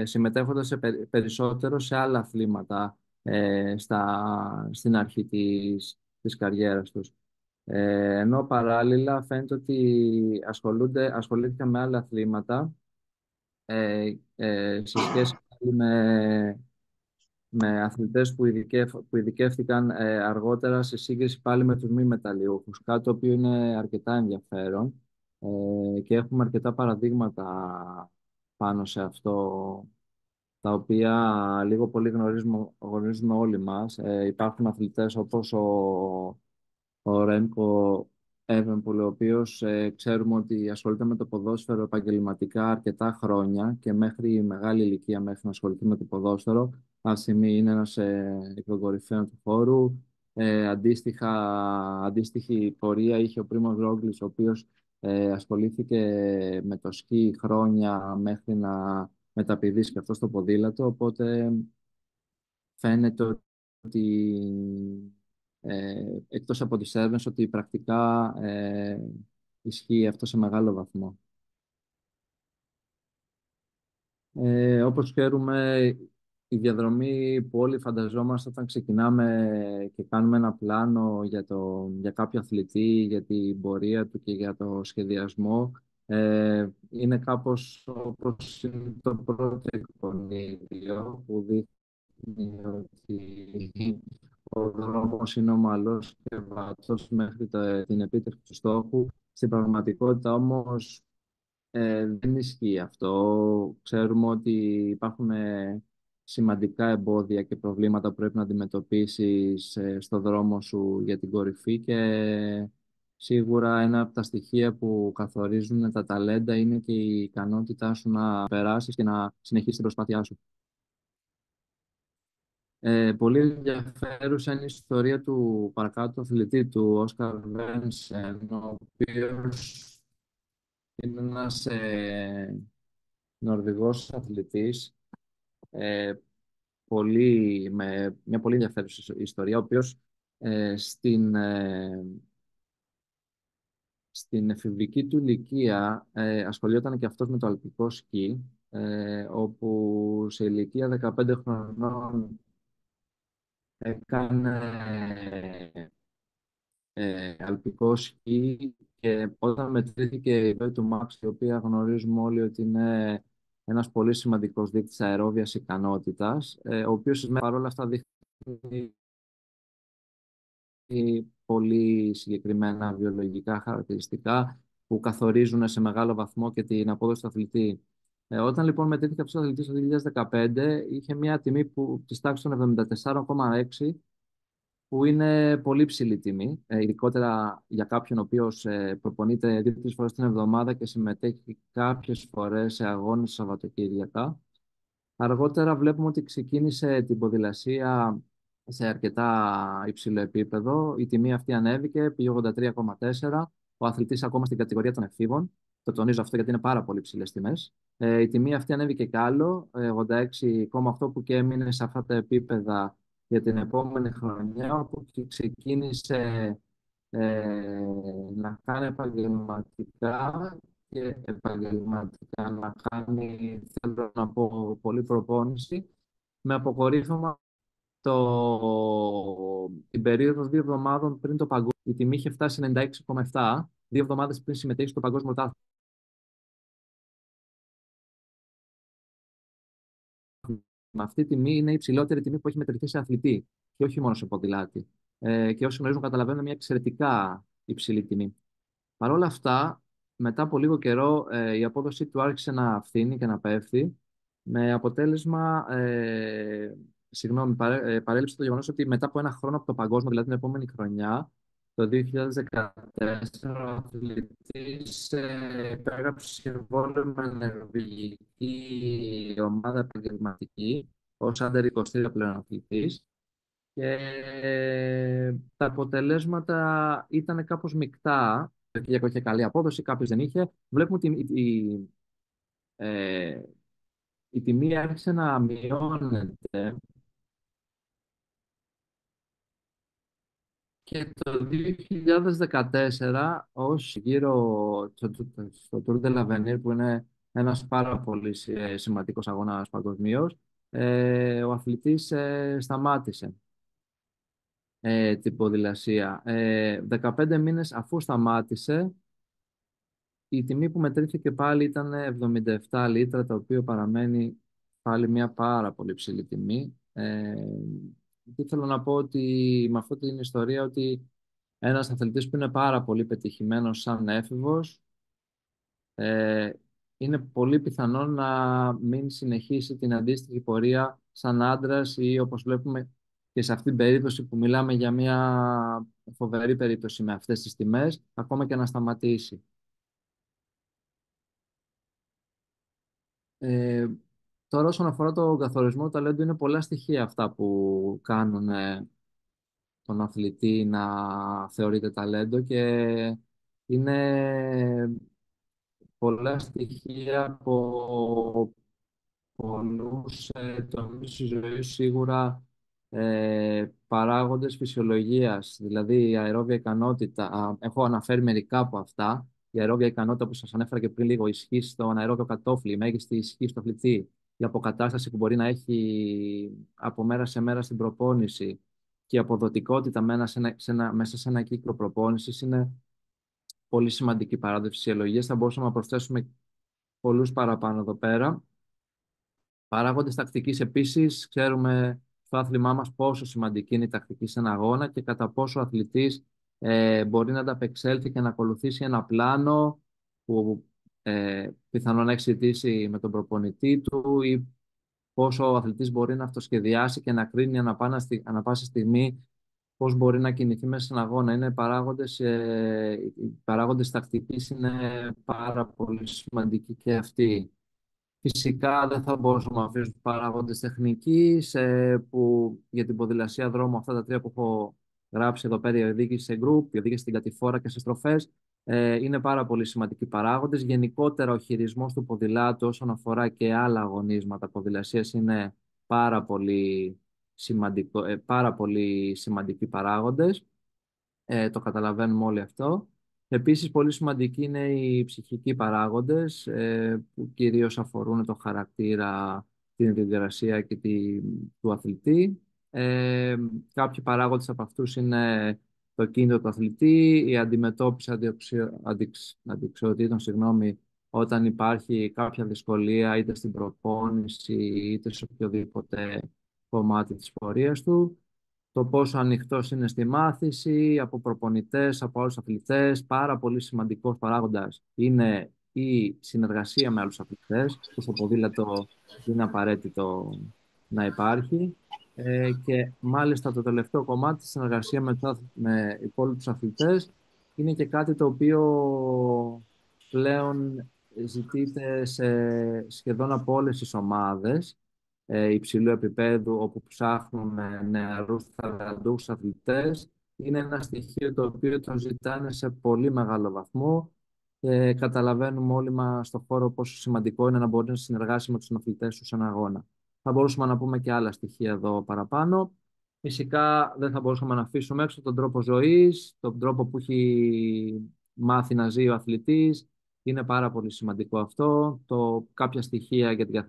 Συμμετέχοντας περισσότερο σε άλλα αθλήματα στην αρχή της καριέρας τους. Ενώ παράλληλα φαίνεται ότι ασχολήθηκαν με άλλα αθλήματα σε σχέση με αθλητές που ειδικεύτηκαν αργότερα σε σύγκριση πάλι με τους μη μεταλλιούχους. Κάτι το οποίο είναι αρκετά ενδιαφέρον και έχουμε αρκετά παραδείγματα πάνω σε αυτό, τα οποία λίγο πολύ γνωρίζουμε όλοι μας. Υπάρχουν αθλητές όπως ο Ρέμκο Εύενπουλ, ο οποίος ξέρουμε ότι ασχολείται με το ποδόσφαιρο επαγγελματικά αρκετά χρόνια και μέχρι μεγάλη ηλικία μέχρι να ασχοληθεί με το ποδόσφαιρο. Αυτή τη στιγμή είναι ένας εκ των κορυφαίων του χώρου. Αντίστοιχη πορεία είχε ο Πρίμος Ρόγκλης, ο οποίος ασχολήθηκε με το σκι χρόνια μέχρι να μεταπηδήσει και αυτό στο ποδήλατο, οπότε φαίνεται ότι εκτός από τις έρευνες ότι πρακτικά ισχύει αυτό σε μεγάλο βαθμό. Όπως ξέρουμε, η διαδρομή που όλοι φανταζόμαστε όταν ξεκινάμε και κάνουμε ένα πλάνο για κάποιο αθλητή, για την πορεία του και για το σχεδιασμό, είναι κάπως όπως είναι το πρώτο εικονίδιο που δείχνει ότι ο δρόμος είναι ομαλός και βατός μέχρι την επίτευξη του στόχου. Στην πραγματικότητα όμως δεν ισχύει αυτό. Ξέρουμε ότι υπάρχουν σημαντικά εμπόδια και προβλήματα που πρέπει να αντιμετωπίσεις στο δρόμο σου για την κορυφή και σίγουρα ένα από τα στοιχεία που καθορίζουν τα ταλέντα είναι και η ικανότητά σου να περάσεις και να συνεχίσεις την προσπάθειά σου. Πολύ ενδιαφέρουσα είναι η ιστορία του παρακάτω αθλητή του Όσκαρ Βένσεν, ο οποίος είναι ένας Νορβηγός αθλητής με μια πολύ ενδιαφέρουσα ιστορία, ο οποίος στην εφηβική του ηλικία ασχολιόταν και αυτός με το αλπικό σκι, όπου σε ηλικία 15 χρονών έκανε αλπικό σκι και όταν μετρήθηκε η βέλη του Μάξ, η οποία γνωρίζουμε όλοι ότι είναι ένας πολύ σημαντικός δείκτης αερόβιας ικανότητας, ο οποίος παρόλα αυτά δείχνει πολύ συγκεκριμένα βιολογικά χαρακτηριστικά που καθορίζουν σε μεγάλο βαθμό και την απόδοση του αθλητή. Όταν λοιπόν μετρήθηκε αυτός ο αθλητής το 2015, είχε μια τιμή της τάξης των 74,6, που είναι πολύ ψηλή τιμή, ειδικότερα για κάποιον ο οποίος προπονείται 2-3 φορές την εβδομάδα και συμμετέχει κάποιες φορές σε αγώνες Σαββατοκύριακα. Αργότερα βλέπουμε ότι ξεκίνησε την ποδηλασία σε αρκετά υψηλό επίπεδο. Η τιμή αυτή ανέβηκε, πήγε 83,4. Ο αθλητής ακόμα στην κατηγορία των εφήβων. Το τονίζω αυτό γιατί είναι πάρα πολύ ψηλές τιμές. Η τιμή αυτή ανέβηκε κι άλλο, 86,8, που και έμεινε σε αυτά τα επίπεδα για την επόμενη χρονιά, όπου και ξεκίνησε να κάνει επαγγελματικά και επαγγελματικά να κάνει, θέλω να πω, πολλή προπόνηση, με αποκορύφωμα την περίοδο 2 εβδομάδων πριν το παγκόσμιο. Η τιμή είχε φτάσει 96,7, 2 εβδομάδες πριν συμμετέχει στο παγκόσμιο πρωτάθλημα. Αυτή η τιμή είναι η υψηλότερη τιμή που έχει μετρηθεί σε αθλητή και όχι μόνο σε ποδηλάτη. Και όσοι γνωρίζουν καταλαβαίνουν μια εξαιρετικά υψηλή τιμή. Παρ' όλα αυτά, μετά από λίγο καιρό, η απόδοσή του άρχισε να φθήνει και να πέφτει, με αποτέλεσμα, παρέλειψε το γεγονός ότι μετά από ένα χρόνο από το παγκόσμιο, δηλαδή την επόμενη χρονιά, το 2014, ο αθλητής υπέγραψε συμβόλαιο με νορβηγική ομάδα επαγγελματική ως άντερ 23 πλέον αθλητής. Και τα αποτελέσματα ήταν κάπως μεικτά. Το Κυριακό είχε καλή απόδοση, κάποιος δεν είχε. Βλέπουμε ότι η τιμή άρχισε να μειώνεται και το 2014, ως γύρω στο Tour de l'Avenir, που είναι ένας πάρα πολύ σημαντικός αγώνας παγκοσμίως, ο αθλητής σταμάτησε την ποδηλασία. 15 μήνες αφού σταμάτησε, η τιμή που μετρήθηκε πάλι ήταν 77 λίτρα, το οποίο παραμένει πάλι μια πάρα πολύ ψηλή τιμή. Και θέλω να πω ότι με αυτή την ιστορία ότι ένας αθλητής που είναι πάρα πολύ πετυχημένος σαν έφηβος, είναι πολύ πιθανό να μην συνεχίσει την αντίστοιχη πορεία σαν άντρας, ή όπως βλέπουμε και σε αυτήν την περίπτωση που μιλάμε για μια φοβερή περίπτωση με αυτές τις τιμές, ακόμα και να σταματήσει. Τώρα, όσον αφορά τον καθορισμό του ταλέντου, είναι πολλά στοιχεία αυτά που κάνουν τον αθλητή να θεωρείται ταλέντο, και είναι πολλά στοιχεία από πολλούς τομείς της ζωής, σίγουρα παράγοντες φυσιολογίας, δηλαδή η αερόβια ικανότητα. Έχω αναφέρει μερικά από αυτά. Η αερόβια ικανότητα που σας ανέφερα και πριν λίγο, ισχύ στο αναερόβιο κατόφλι, η μέγιστη ισχύ στο αθλητή, η αποκατάσταση που μπορεί να έχει από μέρα σε μέρα στην προπόνηση και η αποδοτικότητα μέσα σε ένα κύκλο προπόνησης είναι πολύ σημαντική παράγοντα φυσιολογίας. Θα μπορούσαμε να προσθέσουμε πολλούς παραπάνω εδώ πέρα. Παράγοντες τακτικής επίσης, ξέρουμε στο άθλημά μας πόσο σημαντική είναι η τακτική σε ένα αγώνα και κατά πόσο ο αθλητής μπορεί να ανταπεξέλθει και να ακολουθήσει ένα πλάνο που πιθανόν να έχει συζητήσει με τον προπονητή του, ή πόσο ο αθλητής μπορεί να αυτοσχεδιάσει και να κρίνει ανά πάσα στιγμή πώς μπορεί να κινηθεί μέσα σε έναν αγώνα. Είναι οι παράγοντες τακτικής είναι πάρα πολύ σημαντικοί και αυτοί. Φυσικά δεν θα μπορούσαμε να αφήσουμε τους παράγοντες τεχνικής, που για την ποδηλασία δρόμου, αυτά τα τρία που έχω γράψει εδώ πέρα, η οδήγηση σε γκρουπ, η οδήγηση στην κατηφόρα και σε στροφές, είναι πάρα πολύ σημαντικοί παράγοντες. Γενικότερα ο χειρισμός του ποδηλάτου όσον αφορά και άλλα αγωνίσματα ποδηλασίας είναι πάρα πολύ σημαντικοί παράγοντες. Το καταλαβαίνουμε όλοι αυτό. Επίσης, πολύ σημαντικοί είναι οι ψυχικοί παράγοντες, που κυρίως αφορούν το χαρακτήρα, την διαδικασία και του αθλητή. Κάποιοι παράγοντες από αυτούς είναι το κίνητρο του αθλητή, η αντιμετώπιση αντιξιοτήτων, όταν υπάρχει κάποια δυσκολία είτε στην προπόνηση είτε σε οποιοδήποτε κομμάτι της πορείας του. το πόσο ανοιχτός είναι στη μάθηση, από προπονητές, από άλλους αθλητές. Πάρα πολύ σημαντικός παράγοντας είναι η συνεργασία με άλλους αθλητές, που στο ποδήλατο είναι απαραίτητο να υπάρχει. Και μάλιστα το τελευταίο κομμάτι, τη συνεργασία με υπόλοιπους αθλητές, είναι και κάτι το οποίο πλέον ζητείται σε σχεδόν από όλες τις ομάδες υψηλού επίπεδου, όπου ψάχνουμε νεαρούς ταλαντούχους αθλητές. Είναι ένα στοιχείο το οποίο το ζητάνε σε πολύ μεγάλο βαθμό και καταλαβαίνουμε όλοι μας στον χώρο πόσο σημαντικό είναι να μπορεί να συνεργάσει με τους αθλητές του σε ένα αγώνα. Θα μπορούσαμε να πούμε και άλλα στοιχεία εδώ παραπάνω. Φυσικά δεν θα μπορούσαμε να αφήσουμε έξω τον τρόπο ζωής, τον τρόπο που έχει μάθει να ζει ο αθλητής. Είναι πάρα πολύ σημαντικό αυτό. Κάποια στοιχεία για την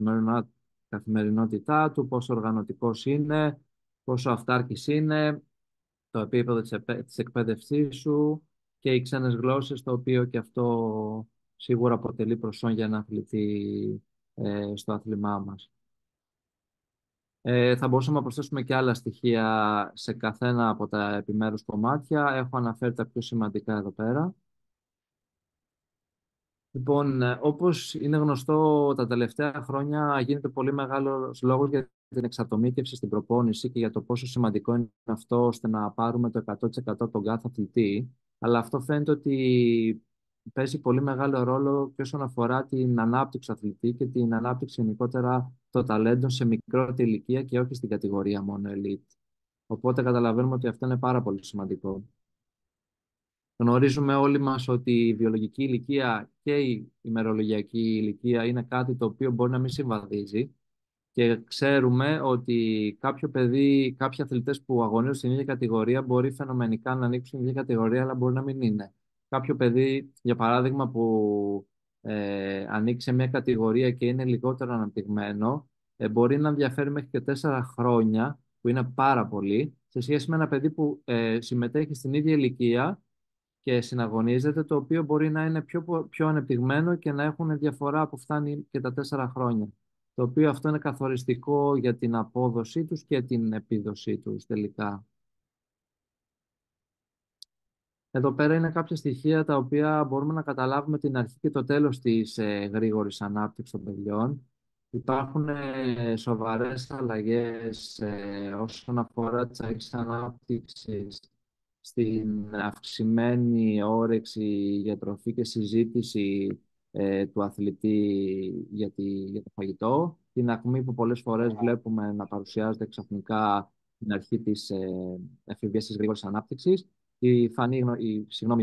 καθημερινότητά του, πόσο οργανωτικός είναι, πόσο αυτάρκης είναι, το επίπεδο της εκπαίδευσής σου και οι ξένες γλώσσες, το οποίο και αυτό σίγουρα αποτελεί προσόν για ένα αθλητή στο άθλημά μας. Θα μπορούσαμε να προσθέσουμε και άλλα στοιχεία σε καθένα από τα επιμέρους κομμάτια. Έχω αναφέρει τα πιο σημαντικά εδώ πέρα. Λοιπόν, όπως είναι γνωστό, τα τελευταία χρόνια γίνεται πολύ μεγάλος λόγος για την εξατομίκευση στην προπόνηση και για το πόσο σημαντικό είναι αυτό ώστε να πάρουμε το 100% τον κάθε αθλητή. Αλλά αυτό φαίνεται ότι παίζει πολύ μεγάλο ρόλο και όσον αφορά την ανάπτυξη του αθλητή και την ανάπτυξη γενικότερα των ταλέντων σε μικρότερη ηλικία και όχι στην κατηγορία μόνο elite. Οπότε καταλαβαίνουμε ότι αυτό είναι πάρα πολύ σημαντικό. Γνωρίζουμε όλοι μας ότι η βιολογική ηλικία και η ημερολογιακή ηλικία είναι κάτι το οποίο μπορεί να μην συμβαδίζει και ξέρουμε ότι κάποιο παιδί, κάποιοι αθλητές που αγωνίζουν στην ίδια κατηγορία μπορεί φαινομενικά να ανοίξουν στην ίδια κατηγορία, αλλά μπορεί να μην είναι. Κάποιο παιδί, για παράδειγμα, που ανήκει σε μια κατηγορία και είναι λιγότερο αναπτυγμένο, μπορεί να διαφέρει μέχρι και 4 χρόνια, που είναι πάρα πολύ, σε σχέση με ένα παιδί που συμμετέχει στην ίδια ηλικία και συναγωνίζεται, το οποίο μπορεί να είναι πιο ανεπτυγμένο και να έχουν διαφορά που φτάνει και τα 4 χρόνια. Το οποίο αυτό είναι καθοριστικό για την απόδοσή τους και την επίδοσή τους τελικά. Εδώ πέρα είναι κάποια στοιχεία τα οποία μπορούμε να καταλάβουμε την αρχή και το τέλος της γρήγορης ανάπτυξης των παιδιών. Υπάρχουν σοβαρές αλλαγές όσον αφορά τις αρχές ανάπτυξης στην αυξημένη όρεξη για τροφή και συζήτηση του αθλητή για το φαγητό. Την ακμή που πολλές φορές βλέπουμε να παρουσιάζεται ξαφνικά την αρχή της εφηβείας της γρήγορης ανάπτυξης. Η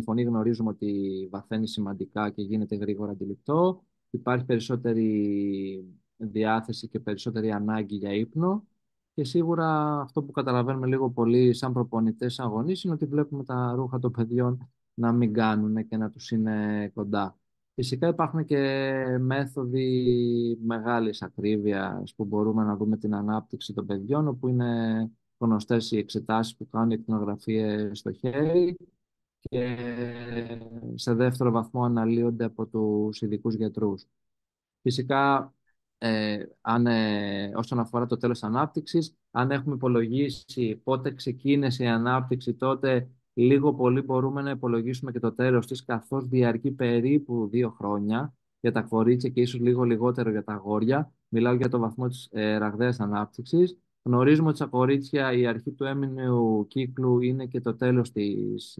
φωνή γνωρίζουμε ότι βαθαίνει σημαντικά και γίνεται γρήγορα αντιληπτό. Υπάρχει περισσότερη διάθεση και περισσότερη ανάγκη για ύπνο. Και σίγουρα αυτό που καταλαβαίνουμε λίγο πολύ σαν προπονητές αγωνίες είναι ότι βλέπουμε τα ρούχα των παιδιών να μην κάνουν και να τους είναι κοντά. Φυσικά υπάρχουν και μέθοδοι μεγάλης ακρίβειας που μπορούμε να δούμε την ανάπτυξη των παιδιών, όπου είναι γνωστές οι εξετάσεις που κάνουν οι εκτινογραφίες στο χέρι και σε δεύτερο βαθμό αναλύονται από τους ειδικούς γιατρούς. Φυσικά, όσον αφορά το τέλος ανάπτυξης, αν έχουμε υπολογίσει πότε ξεκίνησε η ανάπτυξη, τότε λίγο πολύ μπορούμε να υπολογίσουμε και το τέλος της, καθώς διαρκεί περίπου 2 χρόνια για τα κορίτσια και ίσως λίγο λιγότερο για τα αγόρια. Μιλάω για το βαθμό της ραγδαίας ανάπτυξης. Γνωρίζουμε ότι στα κορίτσια η αρχή του έμμηνου κύκλου είναι και το τέλος της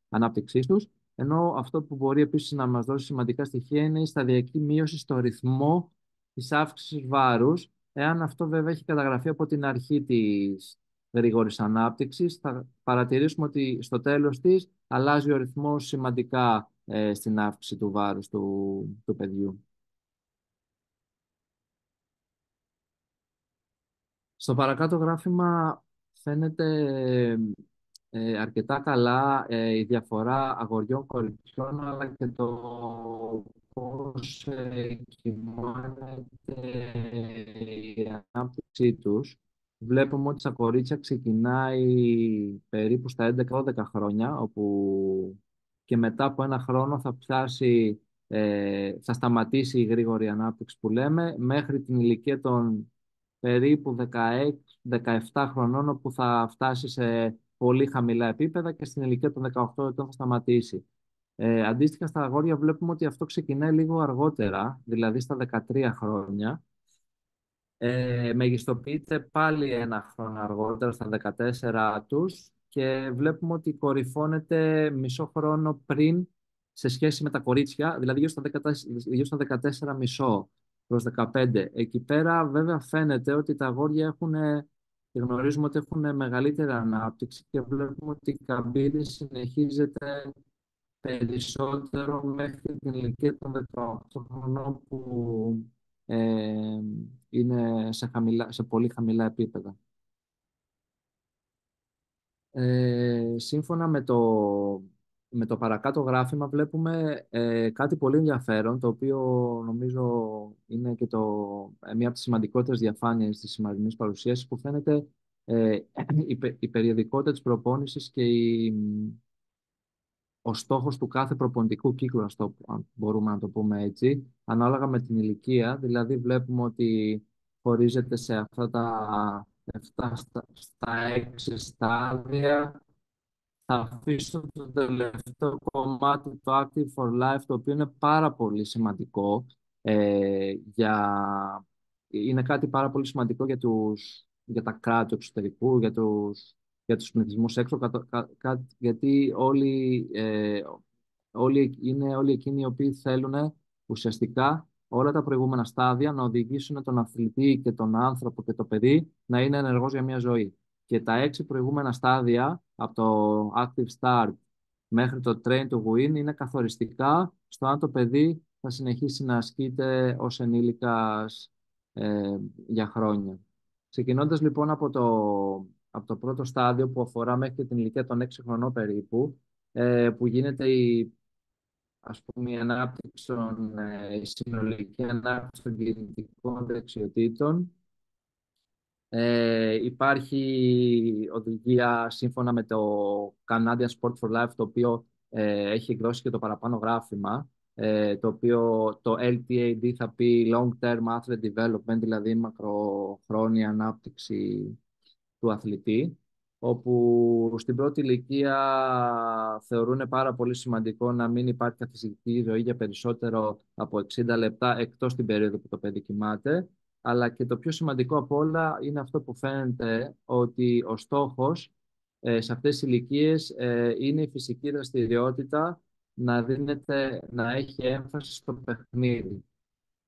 ανάπτυξής τους. Ενώ αυτό που μπορεί επίσης να μας δώσει σημαντικά στοιχεία είναι η σταδιακή μείωση στο ρυθμό της αύξησης βάρους. Εάν αυτό βέβαια έχει καταγραφεί από την αρχή της γρήγορης ανάπτυξης, θα παρατηρήσουμε ότι στο τέλος της αλλάζει ο ρυθμός σημαντικά στην αύξηση του βάρους του παιδιού. Στο παρακάτω γράφημα φαίνεται αρκετά καλά η διαφορά αγοριών-κοριτσιών, αλλά και το πώς κυμάνεται η ανάπτυξή τους. Βλέπουμε ότι στα κορίτσια ξεκινάει περίπου στα 11-12 χρόνια, όπου και μετά από 1 χρόνο θα σταματήσει η γρήγορη ανάπτυξη που λέμε, μέχρι την ηλικία των περίπου 17 χρονών, όπου θα φτάσει σε πολύ χαμηλά επίπεδα και στην ηλικία των 18 ετών θα σταματήσει. Αντίστοιχα, στα αγόρια βλέπουμε ότι αυτό ξεκινάει λίγο αργότερα, δηλαδή στα 13 χρόνια. Μεγιστοποιείται πάλι ένα χρόνο αργότερα, στα 14 τους, και βλέπουμε ότι κορυφώνεται μισό χρόνο πριν σε σχέση με τα κορίτσια, δηλαδή γύρω στα 14 μισό προς 15. Εκεί πέρα βέβαια φαίνεται ότι τα αγόρια και γνωρίζουμε ότι έχουν μεγαλύτερη ανάπτυξη και βλέπουμε ότι η καμπύλη συνεχίζεται περισσότερο μέχρι την ηλικία των 18 χρονών, που είναι σε πολύ χαμηλά επίπεδα. Σύμφωνα με το παρακάτω γράφημα βλέπουμε κάτι πολύ ενδιαφέρον, το οποίο νομίζω είναι και μία από τις σημαντικότερες διαφάνειες της σημερινής παρουσίασης, που φαίνεται η περιοδικότητα της προπόνησης και ο στόχος του κάθε προπονητικού κύκλου, αν μπορούμε να το πούμε έτσι, ανάλογα με την ηλικία. Δηλαδή βλέπουμε ότι χωρίζεται σε αυτά τα 7 στα 6 στάδια. Θα αφήσω το τελευταίο κομμάτι, το Active for Life, το οποίο είναι πάρα πολύ σημαντικό. Είναι κάτι πάρα πολύ σημαντικό για τα κράτη του εξωτερικού, για τους πληθυσμούς έξω, γιατί όλοι εκείνοι οι οποίοι θέλουν ουσιαστικά όλα τα προηγούμενα στάδια να οδηγήσουν τον αθλητή και τον άνθρωπο και το παιδί να είναι ενεργός για μια ζωή. Και τα 6 προηγούμενα στάδια, από το Active Start μέχρι το Train to Win, είναι καθοριστικά στο αν το παιδί θα συνεχίσει να ασκείται ως ενήλικας για χρόνια. Ξεκινώντας λοιπόν από το πρώτο στάδιο, που αφορά μέχρι και την ηλικία των 6 χρονών περίπου, που γίνεται η ανάπτυξη η συνολική ανάπτυξη των κινητικών δεξιοτήτων. Υπάρχει οδηγία σύμφωνα με το Canadian Sport for Life, το οποίο έχει εκδώσει και το παραπάνω γράφημα, το οποίο το LTAD θα πει Long Term Athlete Development, δηλαδή μακροχρόνια ανάπτυξη του αθλητή, όπου στην πρώτη ηλικία θεωρούν πάρα πολύ σημαντικό να μην υπάρχει καθιστική ζωή για περισσότερο από 60 λεπτά, εκτός την περίοδο που το παιδί κοιμάται. Αλλά και το πιο σημαντικό από όλα είναι αυτό που φαίνεται, ότι ο στόχος σε αυτές τις ηλικίες είναι η φυσική δραστηριότητα να έχει έμφαση στο παιχνίδι.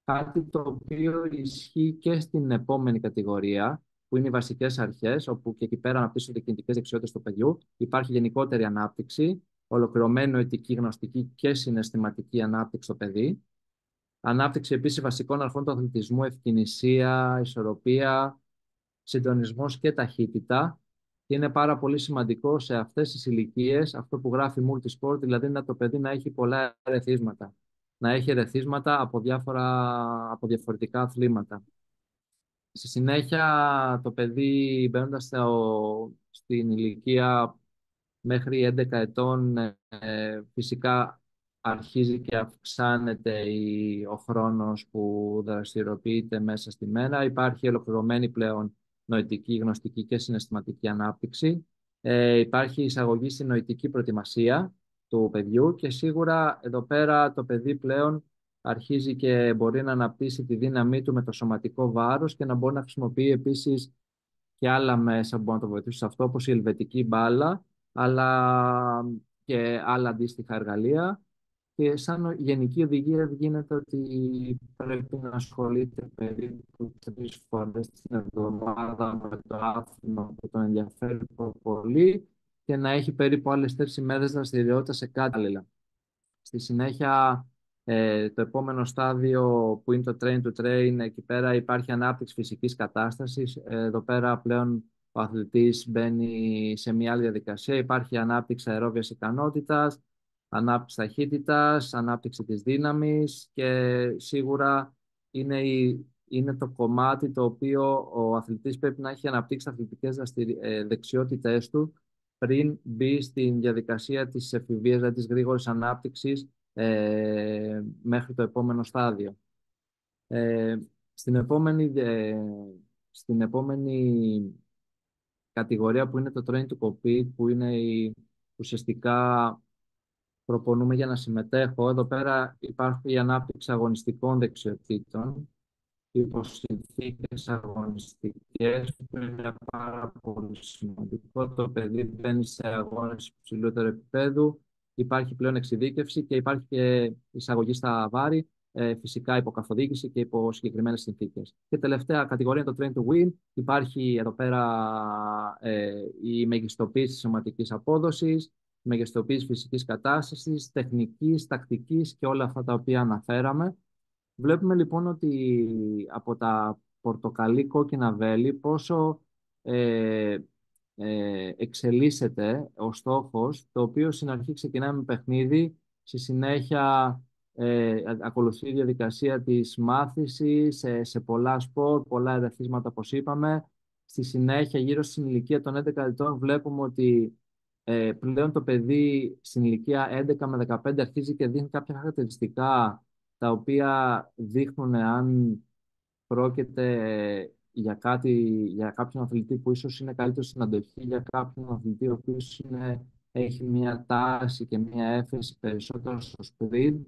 Κάτι το οποίο ισχύει και στην επόμενη κατηγορία, που είναι οι βασικές αρχές, όπου και εκεί πέρα αναπτύσσονται κινητικές δεξιότητες του παιδιού. Υπάρχει γενικότερη ανάπτυξη, ολοκληρωμένη νοητική, γνωστική και συναισθηματική ανάπτυξη στο παιδί. Ανάπτυξη επίσης βασικών αρχών του αθλητισμού, ευκινησία, ισορροπία, συντονισμός και ταχύτητα. Και είναι πάρα πολύ σημαντικό σε αυτές τις ηλικίες, αυτό που γράφει multisport, δηλαδή το παιδί να έχει πολλά ερεθίσματα. Να έχει ερεθίσματα από διαφορετικά αθλήματα. Στη συνέχεια, το παιδί μπαίνοντας στην ηλικία μέχρι 11 ετών, φυσικά αρχίζει και αυξάνεται ο χρόνος που δραστηριοποιείται μέσα στη μέρα. Υπάρχει ολοκληρωμένη πλέον νοητική, γνωστική και συναισθηματική ανάπτυξη. Υπάρχει εισαγωγή στη νοητική προετοιμασία του παιδιού και σίγουρα εδώ πέρα το παιδί πλέον αρχίζει και μπορεί να αναπτύσσει τη δύναμή του με το σωματικό βάρος και να μπορεί να χρησιμοποιεί επίσης και άλλα μέσα που μπορούν να το βοηθήσουν σε αυτό, όπως η ελβετική μπάλα, αλλά και άλλα αντίστοιχα εργαλεία. Και σαν γενική οδηγία γίνεται ότι πρέπει να ασχολείται περίπου 3 φορές την εβδομάδα με το άθλημα που τον ενδιαφέρει πολύ και να έχει περίπου άλλες 4 ημέρες δραστηριότητα σε κάτι άλλο. Στη συνέχεια, το επόμενο στάδιο που είναι το train to train, εκεί πέρα υπάρχει ανάπτυξη φυσικής κατάστασης. Εδώ πέρα πλέον ο αθλητής μπαίνει σε μια άλλη διαδικασία. Υπάρχει ανάπτυξη αερόβιας ικανότητας, ανάπτυξη ταχύτητας, ανάπτυξη της δύναμης και σίγουρα είναι το κομμάτι το οποίο ο αθλητής πρέπει να έχει αναπτύξει αθλητικές δεξιότητες του πριν μπει στην διαδικασία της εφηβείας, δηλαδή της γρήγορης ανάπτυξης, μέχρι το επόμενο στάδιο. Στην επόμενη κατηγορία που είναι το Train to Compete, που είναι ουσιαστικά προπονούμε για να συμμετέχω. Εδώ πέρα υπάρχει η ανάπτυξη αγωνιστικών δεξιοτήτων, υπό συνθήκες αγωνιστικές, που είναι πάρα πολύ σημαντικό. Το παιδί μπαίνει σε αγώνες υψηλότερου επίπεδου, υπάρχει πλέον εξειδίκευση και υπάρχει και εισαγωγή στα βάρη, φυσικά υπό καθοδήγηση και υπό συγκεκριμένες συνθήκες. Και τελευταία κατηγορία είναι το Train to Win. Υπάρχει εδώ πέρα η μεγιστοποίηση της σωματικής απόδοσης, η μεγιστοποίηση φυσικής κατάστασης, τεχνικής, τακτικής και όλα αυτά τα οποία αναφέραμε. Βλέπουμε λοιπόν ότι από τα πορτοκαλί κόκκινα βέλη πόσο εξελίσσεται ο στόχος, το οποίο στην αρχή ξεκινάει με παιχνίδι, στη συνέχεια ακολουθεί η διαδικασία της μάθησης σε πολλά σπορ, πολλά ερεθίσματα όπως είπαμε. Στη συνέχεια, γύρω στην ηλικία των 11 ετών, βλέπουμε ότι πλέον το παιδί στην ηλικία 11 με 15 αρχίζει και δίνει κάποια χαρακτηριστικά τα οποία δείχνουν αν πρόκειται για κάποιον αθλητή που ίσως είναι καλύτερο στην αντοχή, για κάποιον αθλητή ο οποίος έχει μια τάση και μια έφεση περισσότερο στο sprint.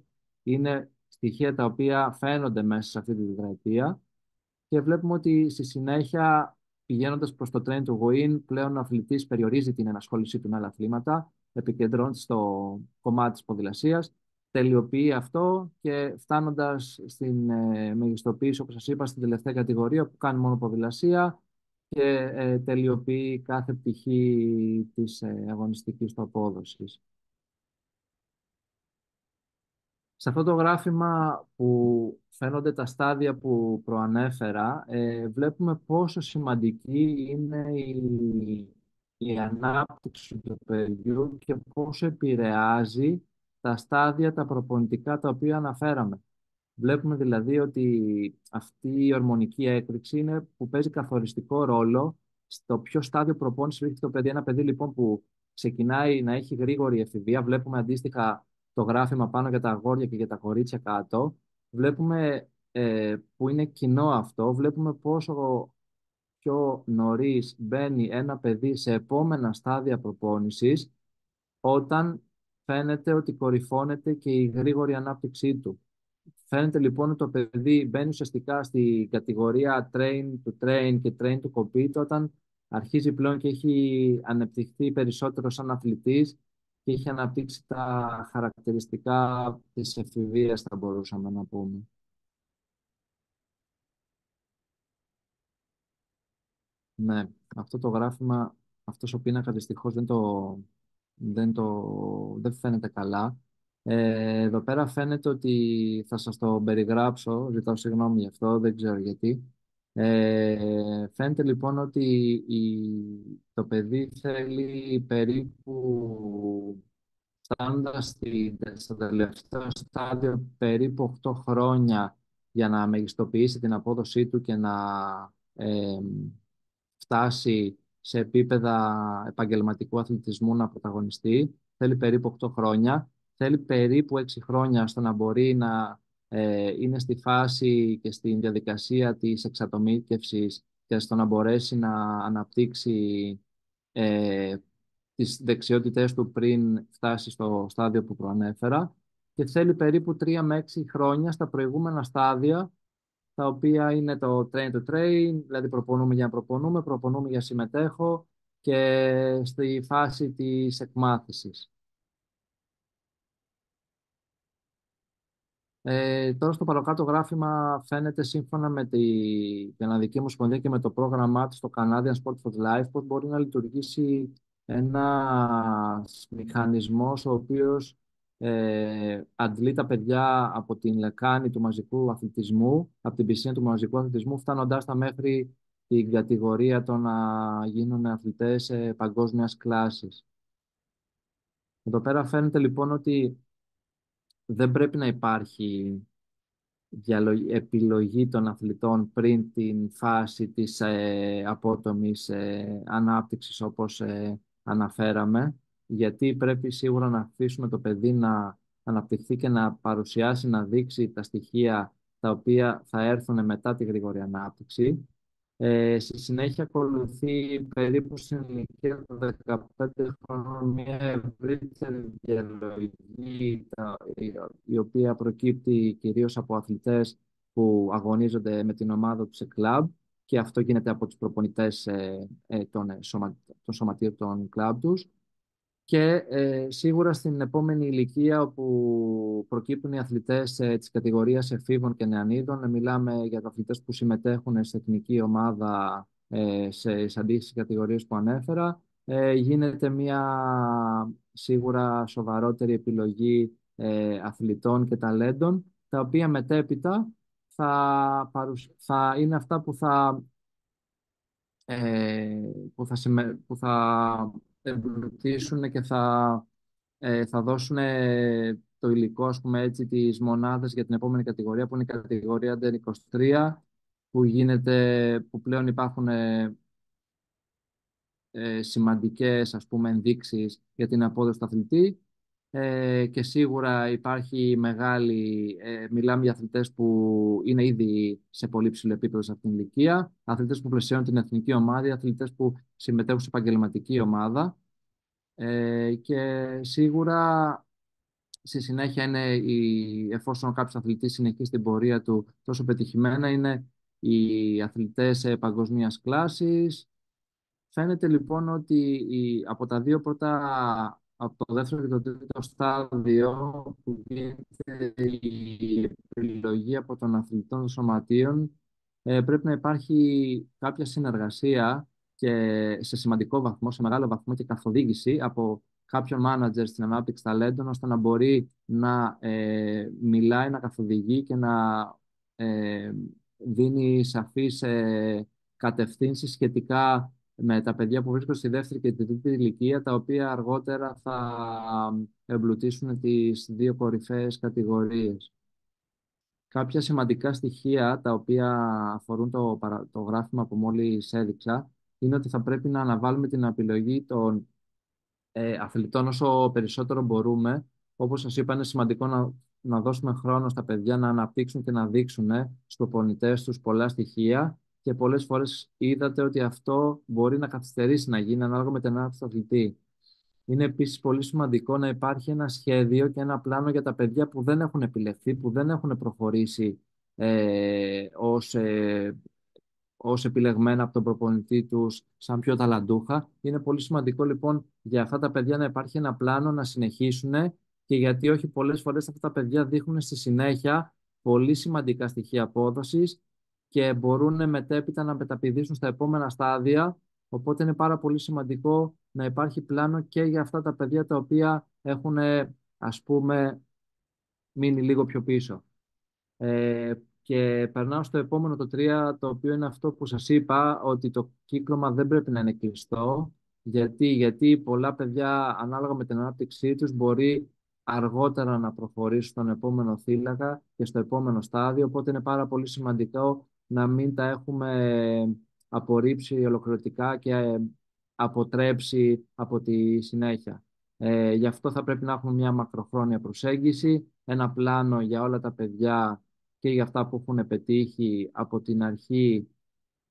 Είναι στοιχεία τα οποία φαίνονται μέσα σε αυτή τη τετραετία και βλέπουμε ότι στη συνέχεια, πηγαίνοντας προς το Train to Win, πλέον ο αθλητής περιορίζει την ενασχόλησή του με άλλα αθλήματα, επικεντρώνεται στο κομμάτι της ποδηλασίας, τελειοποιεί αυτό και φτάνοντας στην μεγιστοποίηση, όπως σας είπα, στην τελευταία κατηγορία που κάνει μόνο ποδηλασία και τελειοποιεί κάθε πτυχή της αγωνιστικής του απόδοσης. Σε αυτό το γράφημα που φαίνονται τα στάδια που προανέφερα, βλέπουμε πόσο σημαντική είναι η ανάπτυξη του παιδιού και πόσο επηρεάζει τα στάδια, τα προπονητικά τα οποία αναφέραμε. Βλέπουμε δηλαδή ότι αυτή η ορμονική έκρηξη είναι που παίζει καθοριστικό ρόλο στο ποιο στάδιο προπόνηση βρίσκεται το παιδί. Ένα παιδί λοιπόν που ξεκινάει να έχει γρήγορη εφηβεία, βλέπουμε αντίστοιχα το γράφημα πάνω για τα αγόρια και για τα κορίτσια κάτω, βλέπουμε που είναι κοινό αυτό, βλέπουμε πόσο πιο νωρίς μπαίνει ένα παιδί σε επόμενα στάδια προπόνησης όταν φαίνεται ότι κορυφώνεται και η γρήγορη ανάπτυξή του. Φαίνεται λοιπόν ότι το παιδί μπαίνει ουσιαστικά στη κατηγορία train to train και train to compete όταν αρχίζει πλέον και έχει ανεπτυχθεί περισσότερο σαν αθλητής και έχει αναπτύξει τα χαρακτηριστικά της εφηβείας, θα μπορούσαμε να πούμε. Ναι, αυτό το γράφημα, αυτός ο πίνακας δυστυχώς δεν φαίνεται καλά. Εδώ πέρα φαίνεται ότι θα σας το περιγράψω, ζητάω συγγνώμη γι' αυτό, δεν ξέρω γιατί. Φαίνεται λοιπόν ότι το παιδί θέλει περίπου, φτάνοντας στο τελευταίο στάδιο, περίπου 8 χρόνια για να μεγιστοποιήσει την απόδοσή του και να φτάσει σε επίπεδα επαγγελματικού αθλητισμού να πρωταγωνιστεί. Θέλει περίπου 8 χρόνια. Θέλει περίπου 6 χρόνια στο να μπορεί να είναι στη φάση και στη διαδικασία της εξατομίκευσης και στο να μπορέσει να αναπτύξει τις δεξιότητες του πριν φτάσει στο στάδιο που προανέφερα. Και θέλει περίπου 3 με 6 χρόνια στα προηγούμενα στάδια, τα οποία είναι το train to train, δηλαδή προπονούμε για να προπονούμε για συμμετέχω και στη φάση της εκμάθησης. Τώρα στο παρακάτω γράφημα φαίνεται σύμφωνα με την Καναδική Ομοσπονδία και με το πρόγραμμά της, το Canadian Sport for Life, πώς μπορεί να λειτουργήσει ένας μηχανισμός ο οποίος αντλεί τα παιδιά από την λεκάνη του μαζικού αθλητισμού, από την πισίνα του μαζικού αθλητισμού, φτάνοντάς τα μέχρι την κατηγορία το να γίνουν αθλητές παγκόσμιας κλάσης. Εδώ πέρα φαίνεται λοιπόν ότι δεν πρέπει να υπάρχει επιλογή των αθλητών πριν την φάση της απότομης ανάπτυξης όπως αναφέραμε, γιατί πρέπει σίγουρα να αφήσουμε το παιδί να αναπτυχθεί και να παρουσιάσει, να δείξει τα στοιχεία τα οποία θα έρθουν μετά τη γρήγορη ανάπτυξη. Στη συνέχεια ακολουθεί περίπου στην ηλικία των 15 χρόνων μια ευρύτερη διαλογή η οποία προκύπτει κυρίως από αθλητές που αγωνίζονται με την ομάδα τους σε κλαμπ και αυτό γίνεται από τους προπονητές των σωματείων των κλαμπ τους. Και σίγουρα στην επόμενη ηλικία όπου προκύπτουν οι αθλητές της κατηγορίας εφήβων και νεανίδων, μιλάμε για τα αθλητές που συμμετέχουν σε εθνική ομάδα σε αντίστοιχες κατηγορίες που ανέφερα, γίνεται μια σίγουρα σοβαρότερη επιλογή αθλητών και ταλέντων, τα οποία μετέπειτα θα είναι αυτά που θα εμπλουτίσουν και θα δώσουν το υλικό, ας πούμε έτσι, τις μονάδες για την επόμενη κατηγορία, που είναι η κατηγορία Under 23, που πλέον υπάρχουν σημαντικές, ας πούμε, ενδείξεις για την απόδοση του αθλητή. Και σίγουρα υπάρχει μιλάμε για αθλητές που είναι ήδη σε πολύ ψηλό επίπεδο σε αυτήν την ηλικία, αθλητές που πλαισιώνουν την εθνική ομάδα, αθλητές που συμμετέχουν σε επαγγελματική ομάδα. Και σίγουρα στη συνέχεια εφόσον κάποιος αθλητής συνεχίσει την πορεία του τόσο πετυχημένα, είναι οι αθλητές παγκοσμίας κλάσης. Φαίνεται λοιπόν ότι από τα δύο πρώτα, από το δεύτερο και το τρίτο στάδιο που γίνεται η επιλογή από των αθλητών των σωματείων, πρέπει να υπάρχει κάποια συνεργασία και σε σημαντικό βαθμό, σε μεγάλο βαθμό και καθοδήγηση από κάποιον μάνατζερ στην ανάπτυξη ταλέντων, ώστε να μπορεί να μιλάει, να καθοδηγεί και να δίνει σαφείς κατευθύνσεις σχετικά με τα παιδιά που βρίσκονται στη δεύτερη και τη τρίτη ηλικία, τα οποία αργότερα θα εμπλουτίσουν τις δύο κορυφαίες κατηγορίες. Κάποια σημαντικά στοιχεία τα οποία αφορούν το γράφημα που μόλις έδειξα είναι ότι θα πρέπει να αναβάλουμε την επιλογή των αθλητών όσο περισσότερο μπορούμε. Όπως σας είπα, είναι σημαντικό να δώσουμε χρόνο στα παιδιά να αναπτύξουν και να δείξουν στους προπονητές τους πολλά στοιχεία, και πολλές φορές είδατε ότι αυτό μπορεί να καθυστερήσει να γίνει ανάλογα με την ανάπτυξη του αθλητή. Είναι επίσης πολύ σημαντικό να υπάρχει ένα σχέδιο και ένα πλάνο για τα παιδιά που δεν έχουν επιλεχθεί, που δεν έχουν προχωρήσει ως επιλεγμένα από τον προπονητή τους σαν πιο ταλαντούχα. Είναι πολύ σημαντικό λοιπόν για αυτά τα παιδιά να υπάρχει ένα πλάνο να συνεχίσουν, και γιατί όχι πολλές φορές αυτά τα παιδιά δείχνουν στη συνέχεια πολύ σημαντικά στοιχεία απόδοσης και μπορούν μετέπειτα να μεταπηδήσουν στα επόμενα στάδια. Οπότε είναι πάρα πολύ σημαντικό να υπάρχει πλάνο και για αυτά τα παιδιά τα οποία έχουν, ας πούμε, μείνει λίγο πιο πίσω. Και περνάω στο επόμενο, το 3, το οποίο είναι αυτό που σας είπα, ότι το κύκλωμα δεν πρέπει να είναι κλειστό. Γιατί πολλά παιδιά, ανάλογα με την ανάπτυξή τους, μπορεί αργότερα να προχωρήσουν στον επόμενο θύλακα και στο επόμενο στάδιο, οπότε είναι πάρα πολύ σημαντικό να μην τα έχουμε απορρίψει ολοκληρωτικά και αποτρέψει από τη συνέχεια. Γι' αυτό θα πρέπει να έχουμε μια μακροχρόνια προσέγγιση, ένα πλάνο για όλα τα παιδιά και για αυτά που έχουν πετύχει από την αρχή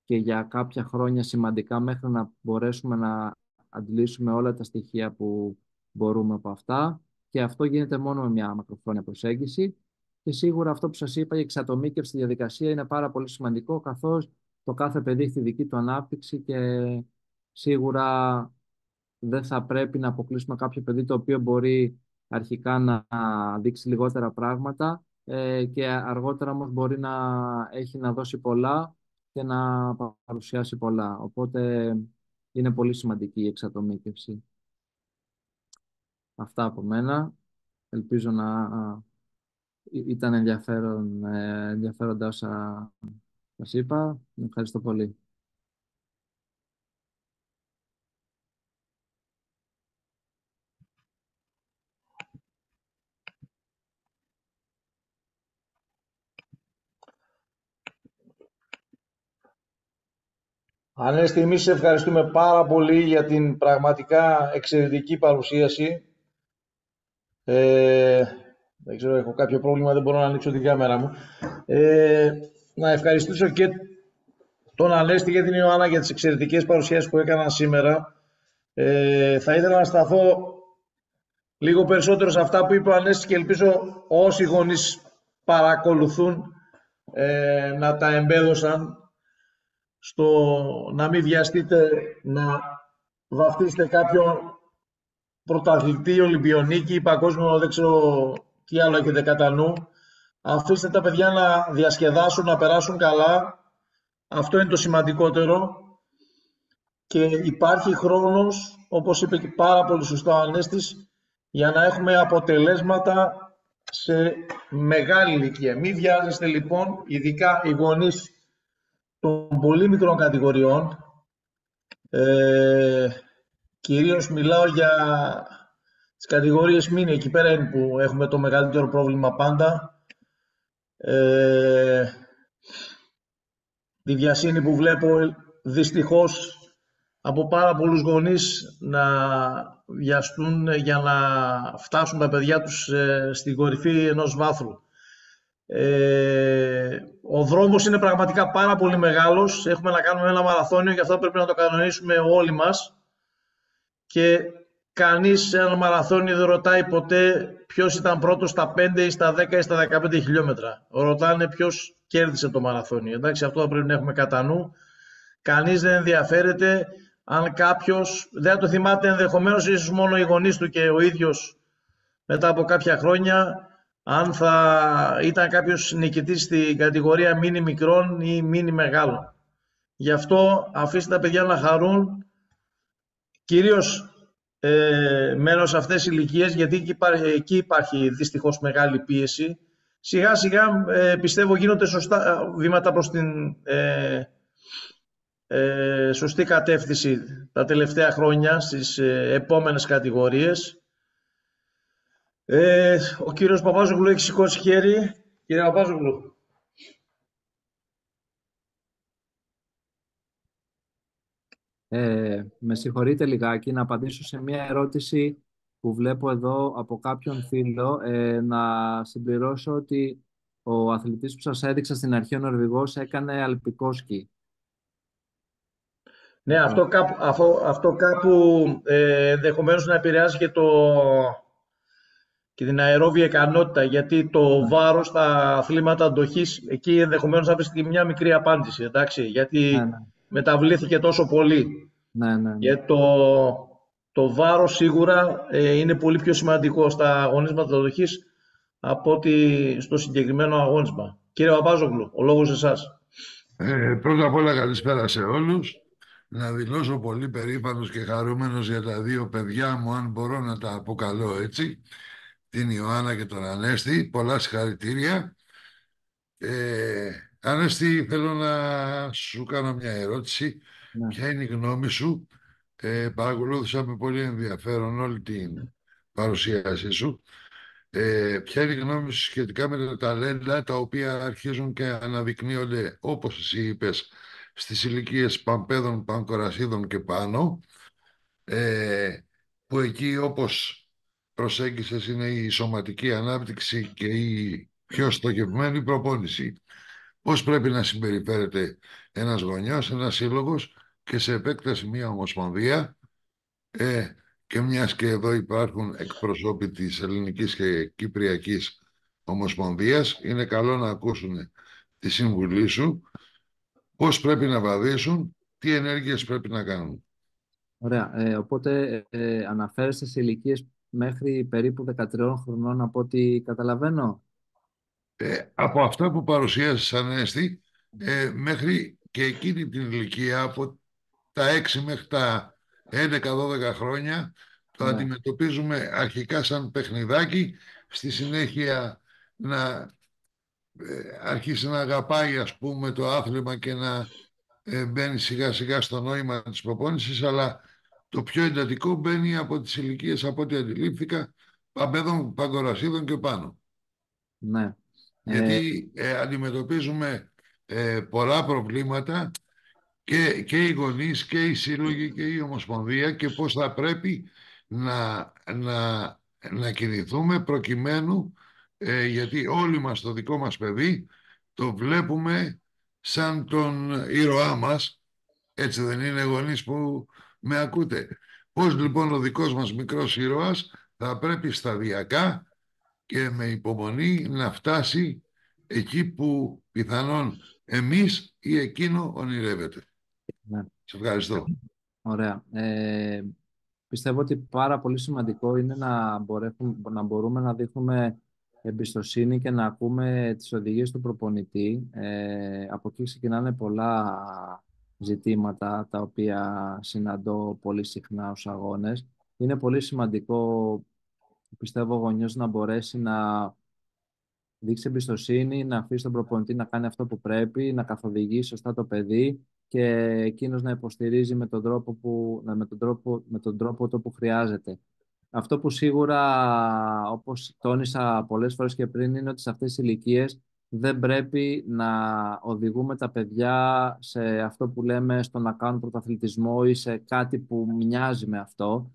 και για κάποια χρόνια σημαντικά, μέχρι να μπορέσουμε να αντλήσουμε όλα τα στοιχεία που μπορούμε από αυτά. Και αυτό γίνεται μόνο με μια μακροχρόνια προσέγγιση. Και σίγουρα αυτό που σας είπα, η εξατομίκευση στη διαδικασία είναι πάρα πολύ σημαντικό, καθώς το κάθε παιδί έχει τη δική του ανάπτυξη και σίγουρα δεν θα πρέπει να αποκλείσουμε κάποιο παιδί το οποίο μπορεί αρχικά να δείξει λιγότερα πράγματα και αργότερα όμως μπορεί να έχει να δώσει πολλά και να παρουσιάσει πολλά. Οπότε είναι πολύ σημαντική η εξατομίκευση. Αυτά από μένα. Ελπίζω να ήταν ενδιαφέροντα όσα σας είπα. Ευχαριστώ πολύ. Ανέστη, εμείς σε ευχαριστούμε πάρα πολύ για την πραγματικά εξαιρετική παρουσίαση. Δεν ξέρω, έχω κάποιο πρόβλημα, δεν μπορώ να ανοίξω την κάμερα μου. Να ευχαριστήσω και τον Ανέστη και την Ιωάννα για τις εξαιρετικές παρουσιάσεις που έκαναν σήμερα. Θα ήθελα να σταθώ λίγο περισσότερο σε αυτά που είπε ο Ανέστης και ελπίζω όσοι γονείς παρακολουθούν να τα εμπέδωσαν στο να μην βιαστείτε να βαφτίσετε κάποιο πρωταθλητή, Ολυμπιονίκη, παγκόσμιο, δεν ξέρω τι άλλο έχετε κατά νου. Αφήστε τα παιδιά να διασκεδάσουν, να περάσουν καλά. Αυτό είναι το σημαντικότερο. Και υπάρχει χρόνος, όπως είπε και πάρα πολύ σωστά ο Ανέστης, για να έχουμε αποτελέσματα σε μεγάλη ηλικία. Μην βιάζεστε λοιπόν, ειδικά οι γονείς των πολύ μικρών κατηγοριών. Κυρίως μιλάω για τις κατηγορίες μίνι, εκεί πέρα είναι που έχουμε το μεγαλύτερο πρόβλημα πάντα. Τη βιασύνη που βλέπω δυστυχώς από πάρα πολλούς γονείς να βιαστούν για να φτάσουν τα παιδιά τους στην κορυφή ενός βάθρου. Ο δρόμος είναι πραγματικά πάρα πολύ μεγάλος. Έχουμε να κάνουμε ένα μαραθώνιο και αυτό πρέπει να το κανονίσουμε όλοι μας. Και κανείς σε ένα μαραθώνιο δεν ρωτάει ποτέ ποιος ήταν πρώτος στα 5 ή στα 10 ή στα 15 χιλιόμετρα. Ρωτάνε ποιος κέρδισε το μαραθώνιο. Εντάξει, αυτό θα πρέπει να έχουμε κατά νου. Κανείς δεν ενδιαφέρεται αν κάποιος δεν το θυμάται, ενδεχομένως ίσως μόνο οι γονείς του και ο ίδιος μετά από κάποια χρόνια, αν θα ήταν κάποιος νικητής στην κατηγορία μίνι μικρών ή μίνι μεγάλων. Γι' αυτό αφήστε τα παιδιά να χαρούν, κυρίως μένω σε αυτές τις ηλικίες, γιατί εκεί υπάρχει δυστυχώς μεγάλη πίεση. Σιγά σιγά πιστεύω γίνονται σωστά βήματα προς την σωστή κατεύθυνση τα τελευταία χρόνια στις επόμενες κατηγορίες. Ο κύριος Παπάζογλου έχει σηκώσει χέρι. Κύριε Παπάζογλου. Με συγχωρείτε λιγάκι να απαντήσω σε μια ερώτηση που βλέπω εδώ από κάποιον φίλο. Να συμπληρώσω ότι ο αθλητής που σας έδειξα στην αρχή, ο Νορβηγός, έκανε αλπικό σκι. Ναι, αυτό κάπου ενδεχομένως να επηρεάζει και την αερόβια ικανότητα, γιατί το βάρος στα αθλήματα αντοχής, εκεί ενδεχομένως να βρει μια μικρή απάντηση, εντάξει, γιατί μεταβλήθηκε τόσο πολύ. Γιατί το βάρος σίγουρα είναι πολύ πιο σημαντικό στα αγωνίσματα αντοχής από ότι στο συγκεκριμένο αγώνισμα. Κύριε Παπάζογλου, ο λόγος εσάς. Πρώτα απ' όλα καλησπέρα σε όλους. Να δηλώσω πολύ περήφανος και χαρούμενος για τα δύο παιδιά μου, αν μπορώ να τα αποκαλώ έτσι, την Ιωάννα και τον Ανέστη. Πολλά συγχαρητήρια. Ανέστη, θέλω να σου κάνω μια ερώτηση. Ποια είναι η γνώμη σου? Παρακολούθησα με πολύ ενδιαφέρον όλη την παρουσίασή σου. Ποια είναι η γνώμη σου σχετικά με τα ταλέντα τα οποία αρχίζουν και αναδεικνύονται, όπως εσύ είπες, στις ηλικίες Παμπέδων, Πανκορασίδων και πάνω, που εκεί όπως προσέγγισες είναι η σωματική ανάπτυξη και η πιο στοχευμένη προπόνηση. Πώς πρέπει να συμπεριφέρεται ένας γονιός, ένας σύλλογος και σε επέκταση μια ομοσπονδία, και μιας και εδώ υπάρχουν εκπροσώποι της Ελληνικής και Κυπριακής Ομοσπονδίας, είναι καλό να ακούσουν τη συμβουλή σου, πώς πρέπει να βαδίσουν, τι ενέργειες πρέπει να κάνουν. Ωραία. Οπότε αναφέρεστε σε ηλικίες μέχρι περίπου 13 χρονών, από ό,τι καταλαβαίνω. Από αυτά που παρουσίασες, Ανέστη, μέχρι και εκείνη την ηλικία, από τα 6 μέχρι τα 11-12 χρόνια, το αντιμετωπίζουμε αρχικά σαν παιχνιδάκι, στη συνέχεια να αρχίσει να αγαπάει, ας πούμε, το άθλημα και να μπαίνει σιγά σιγά στο νόημα της προπόνησης, αλλά το πιο εντατικό μπαίνει από τις ηλικίες, από ό,τι αντιλήφθηκα, Παμπέδων, Παγκορασίδων και πάνω. Ναι. Γιατί αντιμετωπίζουμε πολλά προβλήματα και οι γονείς και οι σύλλογοι και η Ομοσπονδία, και πώς θα πρέπει να κινηθούμε προκειμένου, γιατί όλοι μας το δικό μας παιδί το βλέπουμε σαν τον ήρωά μας. Έτσι δεν είναι, γονείς που με ακούτε? Πώς λοιπόν ο δικός μας μικρός ήρωας θα πρέπει σταδιακά και με υπομονή να φτάσει εκεί που πιθανόν εμείς ή εκείνο ονειρεύεται. Ναι. Σε ευχαριστώ. Ωραία. Πιστεύω ότι πάρα πολύ σημαντικό είναι να μπορούμε να δείχνουμε εμπιστοσύνη και να ακούμε τις οδηγίες του προπονητή. Από εκεί ξεκινάνε πολλά ζητήματα τα οποία συναντώ πολύ συχνά ως αγώνες. Είναι πολύ σημαντικό, πιστεύω, ο γονιός να μπορέσει να δείξει εμπιστοσύνη, να αφήσει τον προπονητή να κάνει αυτό που πρέπει, να καθοδηγεί σωστά το παιδί και εκείνος να υποστηρίζει με τον τρόπο το που χρειάζεται. Αυτό που σίγουρα, όπως τόνισα πολλές φορές και πριν, είναι ότι σε αυτές τις ηλικίες δεν πρέπει να οδηγούμε τα παιδιά σε αυτό που λέμε στο να κάνουν πρωταθλητισμό ή σε κάτι που μοιάζει με αυτό.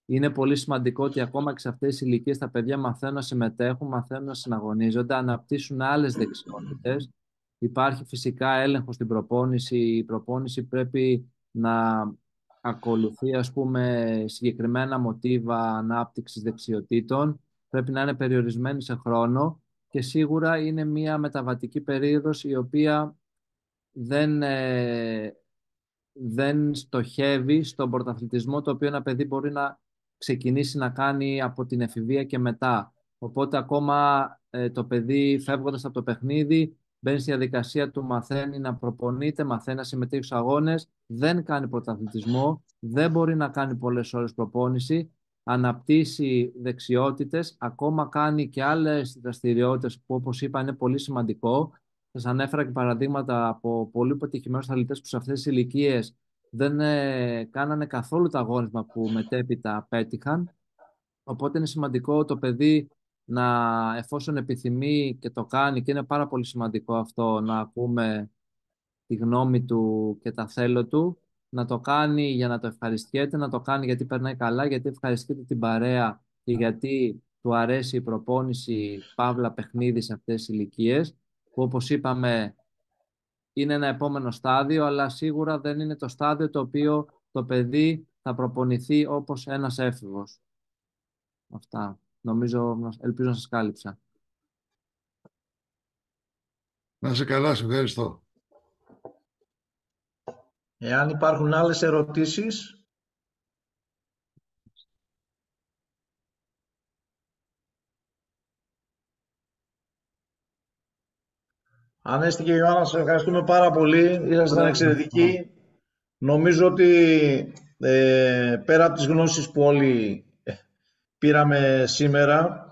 Είναι πολύ σημαντικό ότι ακόμα και σε αυτές τις ηλικίες τα παιδιά μαθαίνουν να συμμετέχουν, μαθαίνουν να συναγωνίζονται, αναπτύσσουν άλλες δεξιότητες. Υπάρχει φυσικά έλεγχος στην προπόνηση. Η προπόνηση πρέπει να ακολουθεί, ας πούμε, συγκεκριμένα μοτίβα ανάπτυξης δεξιοτήτων. Πρέπει να είναι περιορισμένη σε χρόνο και σίγουρα είναι μια μεταβατική περίοδος η οποία δεν στοχεύει στον πρωταθλητισμό, το οποίο ένα παιδί μπορεί να ξεκινήσει να κάνει από την εφηβεία και μετά. Οπότε ακόμα το παιδί, φεύγοντας από το παιχνίδι, μπαίνει στη διαδικασία του, μαθαίνει να προπονείται, μαθαίνει να συμμετέχει στους αγώνες, δεν κάνει πρωταθλητισμό, δεν μπορεί να κάνει πολλές ώρες προπόνηση, αναπτύσσει δεξιότητες, ακόμα κάνει και άλλες δραστηριότητες που, όπως είπα, είναι πολύ σημαντικό. Σας ανέφερα και παραδείγματα από πολύ πετυχημένους αθλητές που σε αυτές τις ηλικίες δεν κάνανε καθόλου το αγώνισμα που μετέπειτα πέτυχαν. Οπότε είναι σημαντικό το παιδί εφόσον επιθυμεί και το κάνει, και είναι πάρα πολύ σημαντικό αυτό, να ακούμε τη γνώμη του και τα θέλω του, να το κάνει για να το ευχαριστιέται, να το κάνει γιατί περνάει καλά, γιατί ευχαριστιέται την παρέα και γιατί του αρέσει η προπόνηση, παύλα παιχνίδι σε αυτές τις ηλικίες, που όπως είπαμε είναι ένα επόμενο στάδιο, αλλά σίγουρα δεν είναι το στάδιο το οποίο το παιδί θα προπονηθεί όπως ένας έφηβος. Αυτά. Ελπίζω να σας κάλυψα. Να είσαι καλά, σε ευχαριστώ. Εάν υπάρχουν άλλες ερωτήσεις... Ανέστη και Ιωάννα, σας ευχαριστούμε πάρα πολύ. Ήσασταν εξαιρετικοί. Νομίζω ότι πέρα από τις γνώσεις που όλοι πήραμε σήμερα,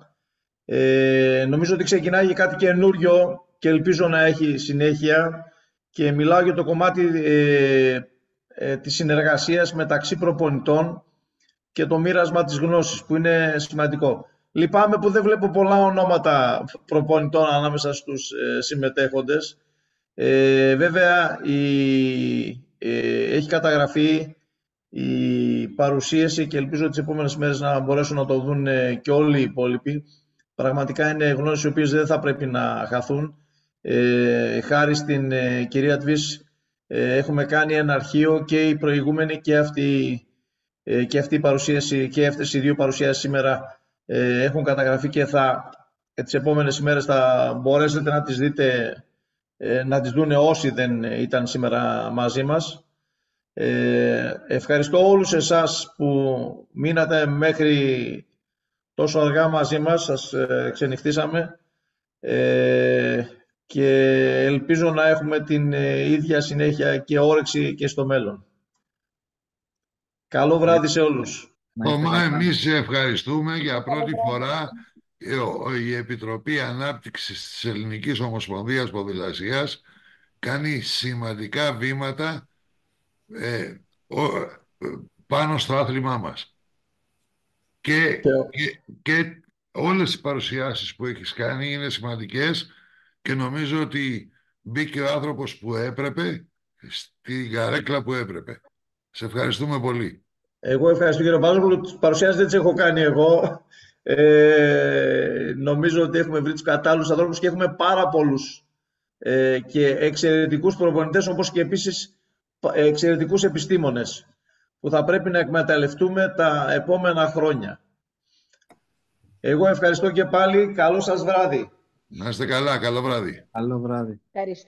νομίζω ότι ξεκινάει κάτι καινούριο και ελπίζω να έχει συνέχεια, και μιλάω για το κομμάτι της συνεργασίας μεταξύ προπονητών και το μοίρασμα της γνώσης, που είναι σημαντικό. Λυπάμαι που δεν βλέπω πολλά ονόματα προπονητών ανάμεσα στους συμμετέχοντες. Βέβαια, έχει καταγραφεί η παρουσίαση και ελπίζω τις επόμενες μέρες να μπορέσουν να το δουν και όλοι οι υπόλοιποι. Πραγματικά είναι γνώσεις οι οποίες δεν θα πρέπει να χαθούν. Χάρη στην κυρία Τβής έχουμε κάνει ένα αρχείο, και η προηγούμενη και αυτή η παρουσίαση, και αυτές οι δύο παρουσιάσεις σήμερα έχουν καταγραφεί και τις επόμενες ημέρες θα μπορέσετε να τις δείτε, να τις δούνε όσοι δεν ήταν σήμερα μαζί μας. Ευχαριστώ όλους εσάς που μείνατε μέχρι τόσο αργά μαζί μας, σας ξενυχτήσαμε, και ελπίζω να έχουμε την ίδια συνέχεια και όρεξη και στο μέλλον. Καλό βράδυ σε όλους. Εμείς ευχαριστούμε. Για πρώτη φορά η Επιτροπή Ανάπτυξης της Ελληνικής Ομοσπονδίας Ποδηλασίας κάνει σημαντικά βήματα πάνω στο άθλημά μας. Και όλες οι παρουσιάσεις που έχεις κάνει είναι σημαντικές και νομίζω ότι μπήκε ο άνθρωπος που έπρεπε στην καρέκλα που έπρεπε. Σε ευχαριστούμε πολύ. Εγώ ευχαριστώ, κύριε Πάζογλου. Τις παρουσιάσεις δεν τις έχω κάνει εγώ. Νομίζω ότι έχουμε βρει τους κατάλληλους ανθρώπους και έχουμε πάρα πολλούς και εξαιρετικούς προπονητές, όπως και επίσης εξαιρετικούς επιστήμονες που θα πρέπει να εκμεταλλευτούμε τα επόμενα χρόνια. Εγώ ευχαριστώ και πάλι. Καλό σας βράδυ. Να είστε καλά. Καλό βράδυ. Καλό βράδυ. Ευχαριστώ.